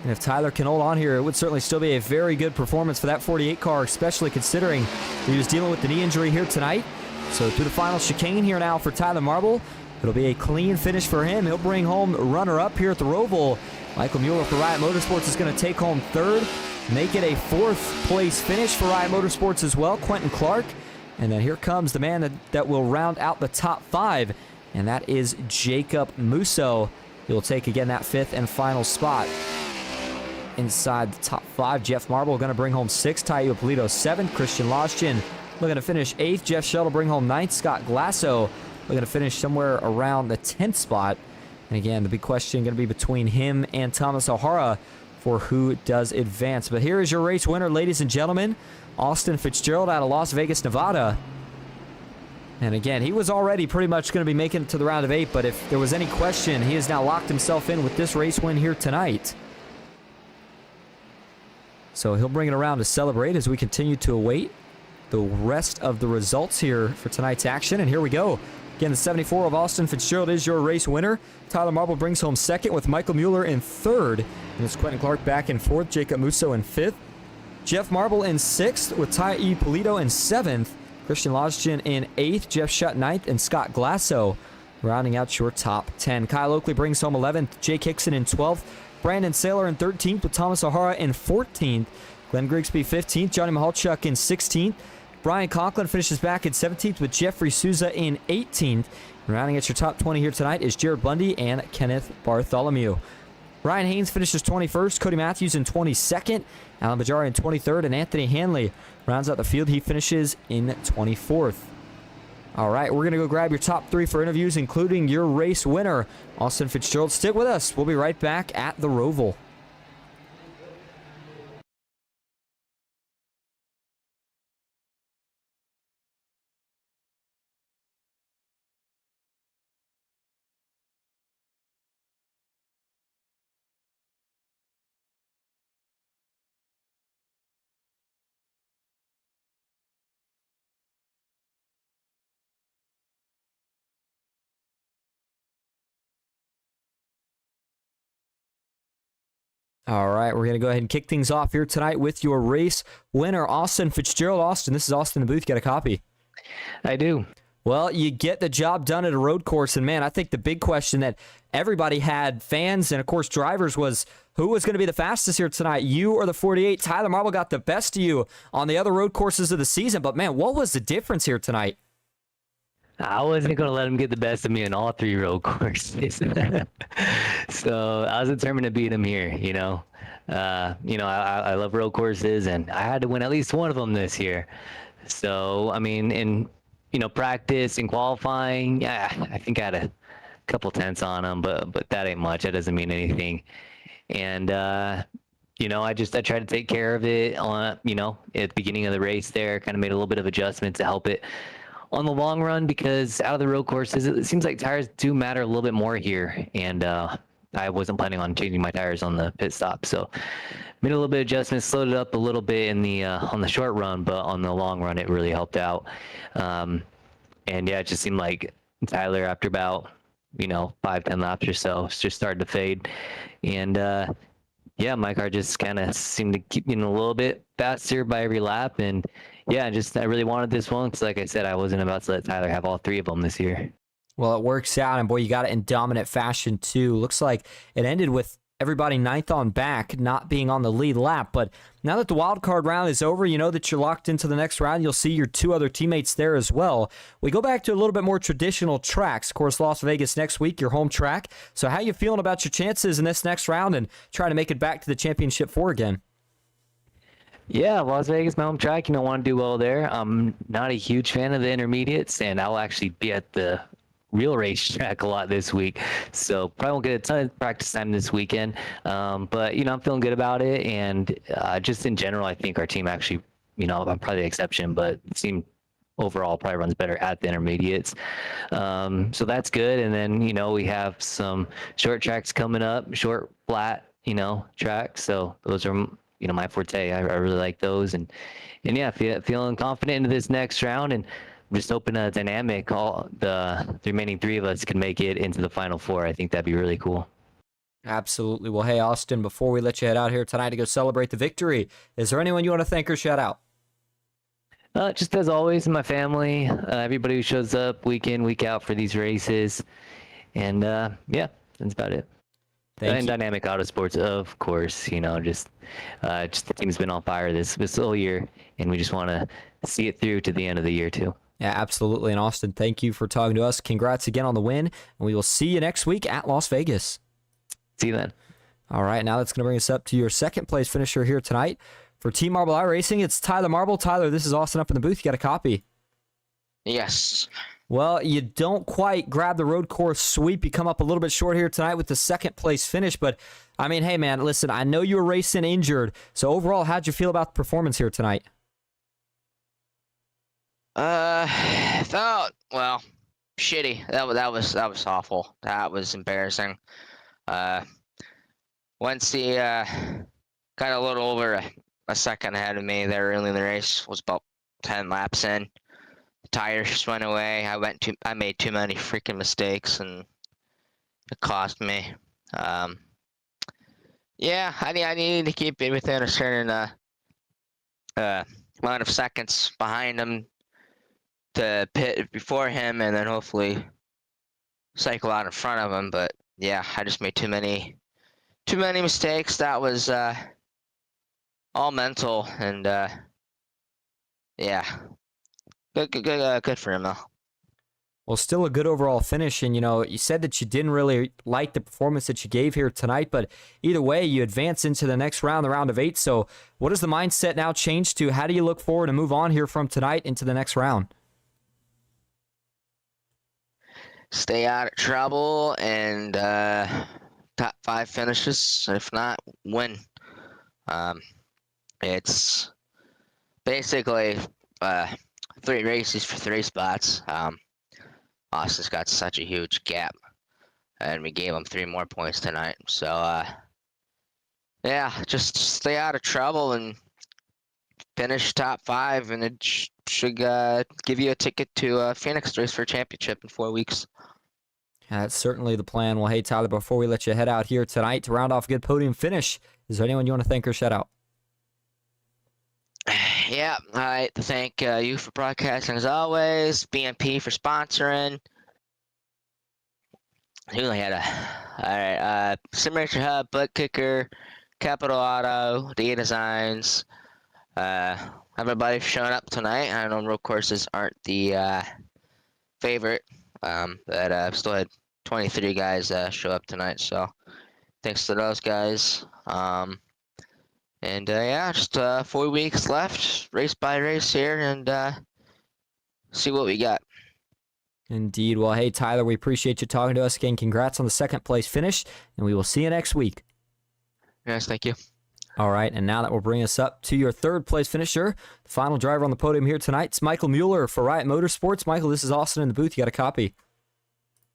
And if Tyler can hold on here, it would certainly still be a very good performance for that 48 car, especially considering he was dealing with the knee injury here tonight. So through the final chicane here now for Tyler Marble. It'll be a clean finish for him. He'll bring home runner-up here at the Roval. Michael Mueller for Riot Motorsports is going to take home 3rd. Make it a 4th place finish for Riot Motorsports as well, Quentin Clark. And then here comes the man that will round out the top 5, and that is Jacob Musso. He'll take, again, that 5th and final spot. Inside the top 5, Jeff Marble going to bring home 6th. Taio Polito 7th. Christian Loschin looking to finish 8th. Jeff Shuttle bring home 9th. Scott Glasso looking to finish somewhere around the 10th spot. And again, the big question going to be between him and Thomas O'Hara for who does advance. But here is your race winner, ladies and gentlemen. Austin Fitzgerald out of Las Vegas, Nevada. And again, he was already pretty much going to be making it to the round of 8, but if there was any question, he has now locked himself in with this race win here tonight. So he'll bring it around to celebrate as we continue to await the rest of the results here for tonight's action. And here we go. Again, the 74 of Austin Fitzgerald is your race winner. Tyler Marble brings home 2nd with Michael Mueller in 3rd. And it's Quentin Clark back in 4th. Jacob Musso in 5th. Jeff Marble in 6th with Ty E. Polito in 7th. Christian Loschin in 8th. Jeff Shutt 9th. And Scott Glasso rounding out your top 10. Kyle Oakley brings home 11th. Jake Hickson in 12th. Brandon Saylor in 13th with Thomas O'Hara in 14th. Glenn Grigsby 15th. Johnny Mahalchuk in 16th. Brian Conklin finishes back in 17th with Jeffrey Souza in 18th. Rounding at your top 20 here tonight is Jared Bundy and Kenneth Bartholomew. Ryan Haynes finishes 21st. Cody Matthews in 22nd. Alan Bajari in 23rd. And Anthony Hanley rounds out the field. He finishes in 24th. All right, we're going to go grab your top 3 for interviews, including your race winner, Austin Fitzgerald. Stick with us. We'll be right back at the Roval. All right, we're going to go ahead and kick things off here tonight with your race winner, Austin Fitzgerald. Austin, this is Austin in the booth. Got a copy? I do. Well, you get the job done at a road course, and man, I think the big question that everybody had, fans and of course drivers, was who was going to be the fastest here tonight, you or the 48? Tyler Marble got the best of you on the other road courses of the season, but man, what was the difference here tonight? I wasn't going to let him get the best of me in all 3 road courses. So I was determined to beat him here, you know. I love road courses, and I had to win at least one of them this year. So, I mean, in practice and qualifying, yeah, I think I had a couple tenths on them, but that ain't much. That doesn't mean anything. And I tried to take care of it on, at the beginning of the race there, kind of made a little bit of adjustment to help it on the long run, because out of the road courses, it seems like tires do matter a little bit more here. And I wasn't planning on changing my tires on the pit stop, so made a little bit of adjustment, slowed it up a little bit in the on the short run, but on the long run, it really helped out. And yeah, it just seemed like Tyler, after about 5-10 laps or so, just started to fade. And yeah, my car just kind of seemed to keep getting a little bit faster by every lap. And yeah, I really wanted this one because, like I said, I wasn't about to let Tyler have all 3 of them this year. Well, it works out, and boy, you got it in dominant fashion too. Looks like it ended with everybody ninth on back, not being on the lead lap. But now that the wild card round is over, you know that you're locked into the next round. You'll see your 2 other teammates there as well. We go back to a little bit more traditional tracks. Of course, Las Vegas next week, your home track. So how you feeling about your chances in this next round and trying to make it back to the championship 4 again? Yeah, Las Vegas, my home track. Want to do well there. I'm not a huge fan of the intermediates, and I'll actually be at the real racetrack a lot this week, so probably won't get a ton of practice time this weekend. But I'm feeling good about it, and just in general, I think our team actually, I'm probably the exception, but the team overall probably runs better at the intermediates. So that's good. And then we have some short tracks coming up, short flat tracks. So those are my forte. I really like those, and yeah, feeling confident into this next round, and I'm just hoping a dynamic, all the remaining 3 of us can make it into the final 4. I think that'd be really cool. Absolutely. Well, hey, Austin, before we let you head out here tonight to go celebrate the victory, is there anyone you want to thank or shout out? Just as always, my family, everybody who shows up week in, week out for these races. And yeah, that's about it. Thank you. Dynamic Autosports, of course, just the team's been on fire this whole year, and we just want to see it through to the end of the year too. Yeah, absolutely. And Austin, thank you for talking to us. Congrats again on the win, and we will see you next week at Las Vegas. See you then. All right, now that's going to bring us up to your second place finisher here tonight. For Team Marble iRacing, it's Tyler Marble. Tyler, this is Austin up in the booth. You got a copy? Yes. Well, you don't quite grab the road course sweep. You come up a little bit short here tonight with the second place finish. But, I mean, hey, man, listen, I know you were racing injured. So, overall, how'd you feel about the performance here tonight? Felt, well, shitty. That was awful. That was embarrassing. Once he got a little over a second ahead of me there early in the race, was about 10 laps in. The tires just went away. I made too many freaking mistakes, and it cost me. Yeah, I needed to keep it within a certain amount of seconds behind him to pit before him, and then hopefully cycle out in front of him. But yeah, I just made too many mistakes. That was all mental, and yeah, good for him though. Well, still a good overall finish, and you said that you didn't really like the performance that you gave here tonight, but either way, you advance into the next round, the round of 8. So what does the mindset now change to? How do you look forward to move on here from tonight into the next round? Stay out of trouble and top 5 finishes. If not, win. It's basically 3 races for 3 spots. Austin's got such a huge gap, and we gave him 3 more points tonight. So yeah, just stay out of trouble and finish top 5, and it should give you a ticket to Phoenix race for a championship in 4 weeks. Yeah, that's certainly the plan. Well, hey, Tyler, before we let you head out here tonight to round off a good podium finish, is there anyone you want to thank or shout out? Yeah, I'd like to thank you for broadcasting as always, BMP for sponsoring. Who had alright, Sim Racing Hub, Butt Kicker, Capital Auto, The Designs, everybody showing up tonight. I know road courses aren't the favorite, but I've still had 23 guys show up tonight, so thanks to those guys. And yeah, just 4 weeks left, race by race here, and see what we got. Indeed. Well, hey, Tyler, we appreciate you talking to us again. Congrats on the second place finish, and we will see you next week. Yes, thank you. All right, and now that will bring us up to your third place finisher, the final driver on the podium here tonight. It's Michael Mueller for Riot Motorsports. Michael, this is Austin in the booth. You got a copy.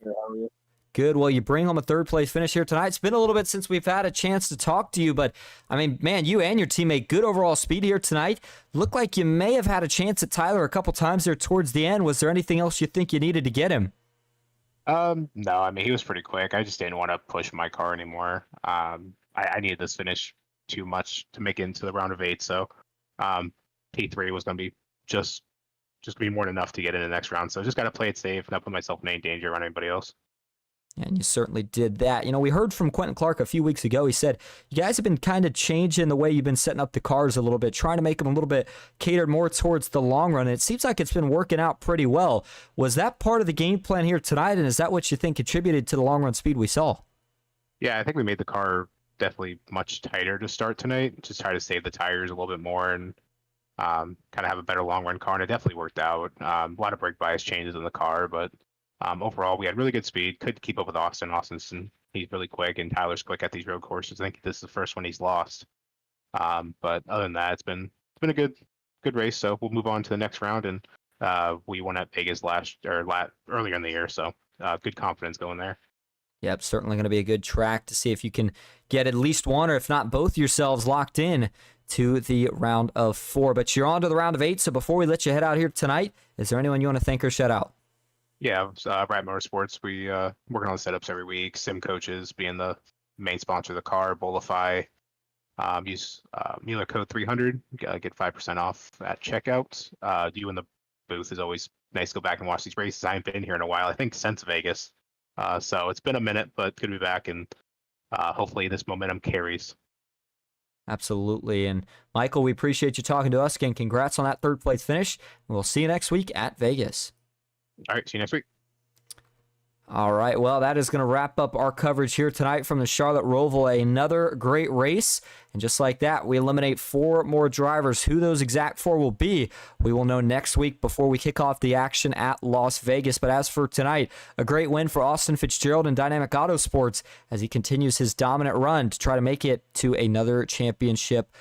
Yeah, how are you? Good. Well, you bring home a third place finish here tonight. It's been a little bit since we've had a chance to talk to you, but I mean, man, you and your teammate, good overall speed here tonight. Looked like you may have had a chance at Tyler a couple times there towards the end. Was there anything else you think you needed to get him? No, I mean, he was pretty quick. I just didn't want to push my car anymore. I needed this finish too much to make it into the round of 8, so P3 was going to be just gonna be more than enough to get in the next round. So just got to play it safe, not put myself in any danger around anybody else. And you certainly did that. You know, we heard from Quentin Clark a few weeks ago. He said, you guys have been kind of changing the way you've been setting up the cars a little bit, trying to make them a little bit catered more towards the long run. And it seems like it's been working out pretty well. Was that part of the game plan here tonight? And is that what you think contributed to the long run speed we saw? Yeah, I think we made the car definitely much tighter to start tonight. Just try to save the tires a little bit more and kind of have a better long run car. And it definitely worked out. A lot of brake bias changes in the car, but overall, we had really good speed. Could keep up with Austin. He's really quick, and Tyler's quick at these road courses. I think this is the first one he's lost. But other than that, it's been a good race. So we'll move on to the next round, and we won at Vegas earlier in the year. So good confidence going there. Yep, certainly going to be a good track to see if you can get at least one, or if not both yourselves locked in to the round of 4. But you're on to the round of 8. So before we let you head out here tonight, is there anyone you want to thank or shout out? Yeah, Riot Motorsports. We working on the setups every week. Sim Coaches being the main sponsor of the car. Bolify. Use Mueller code 300. Get 5% off at checkout. You in the booth is always nice to go back and watch these races. I haven't been here in a while. I think since Vegas. So it's been a minute, but good to be back, and hopefully this momentum carries. Absolutely. And Michael, we appreciate you talking to us again. Congrats on that third place finish. We'll see you next week at Vegas. All right, see you next week. All right, well, that is going to wrap up our coverage here tonight from the Charlotte Roval. Another great race, and just like that, we eliminate 4 more drivers. Who those exact 4 will be, we will know next week before we kick off the action at Las Vegas. But as for tonight, a great win for Austin Fitzgerald in Dynamic Auto Sports as he continues his dominant run to try to make it to another championship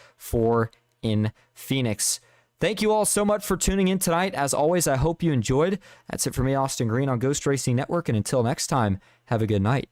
in Phoenix. Thank you all so much for tuning in tonight. As always, I hope you enjoyed. That's it for me, Austin Green on Ghost Racing Network. And until next time, have a good night.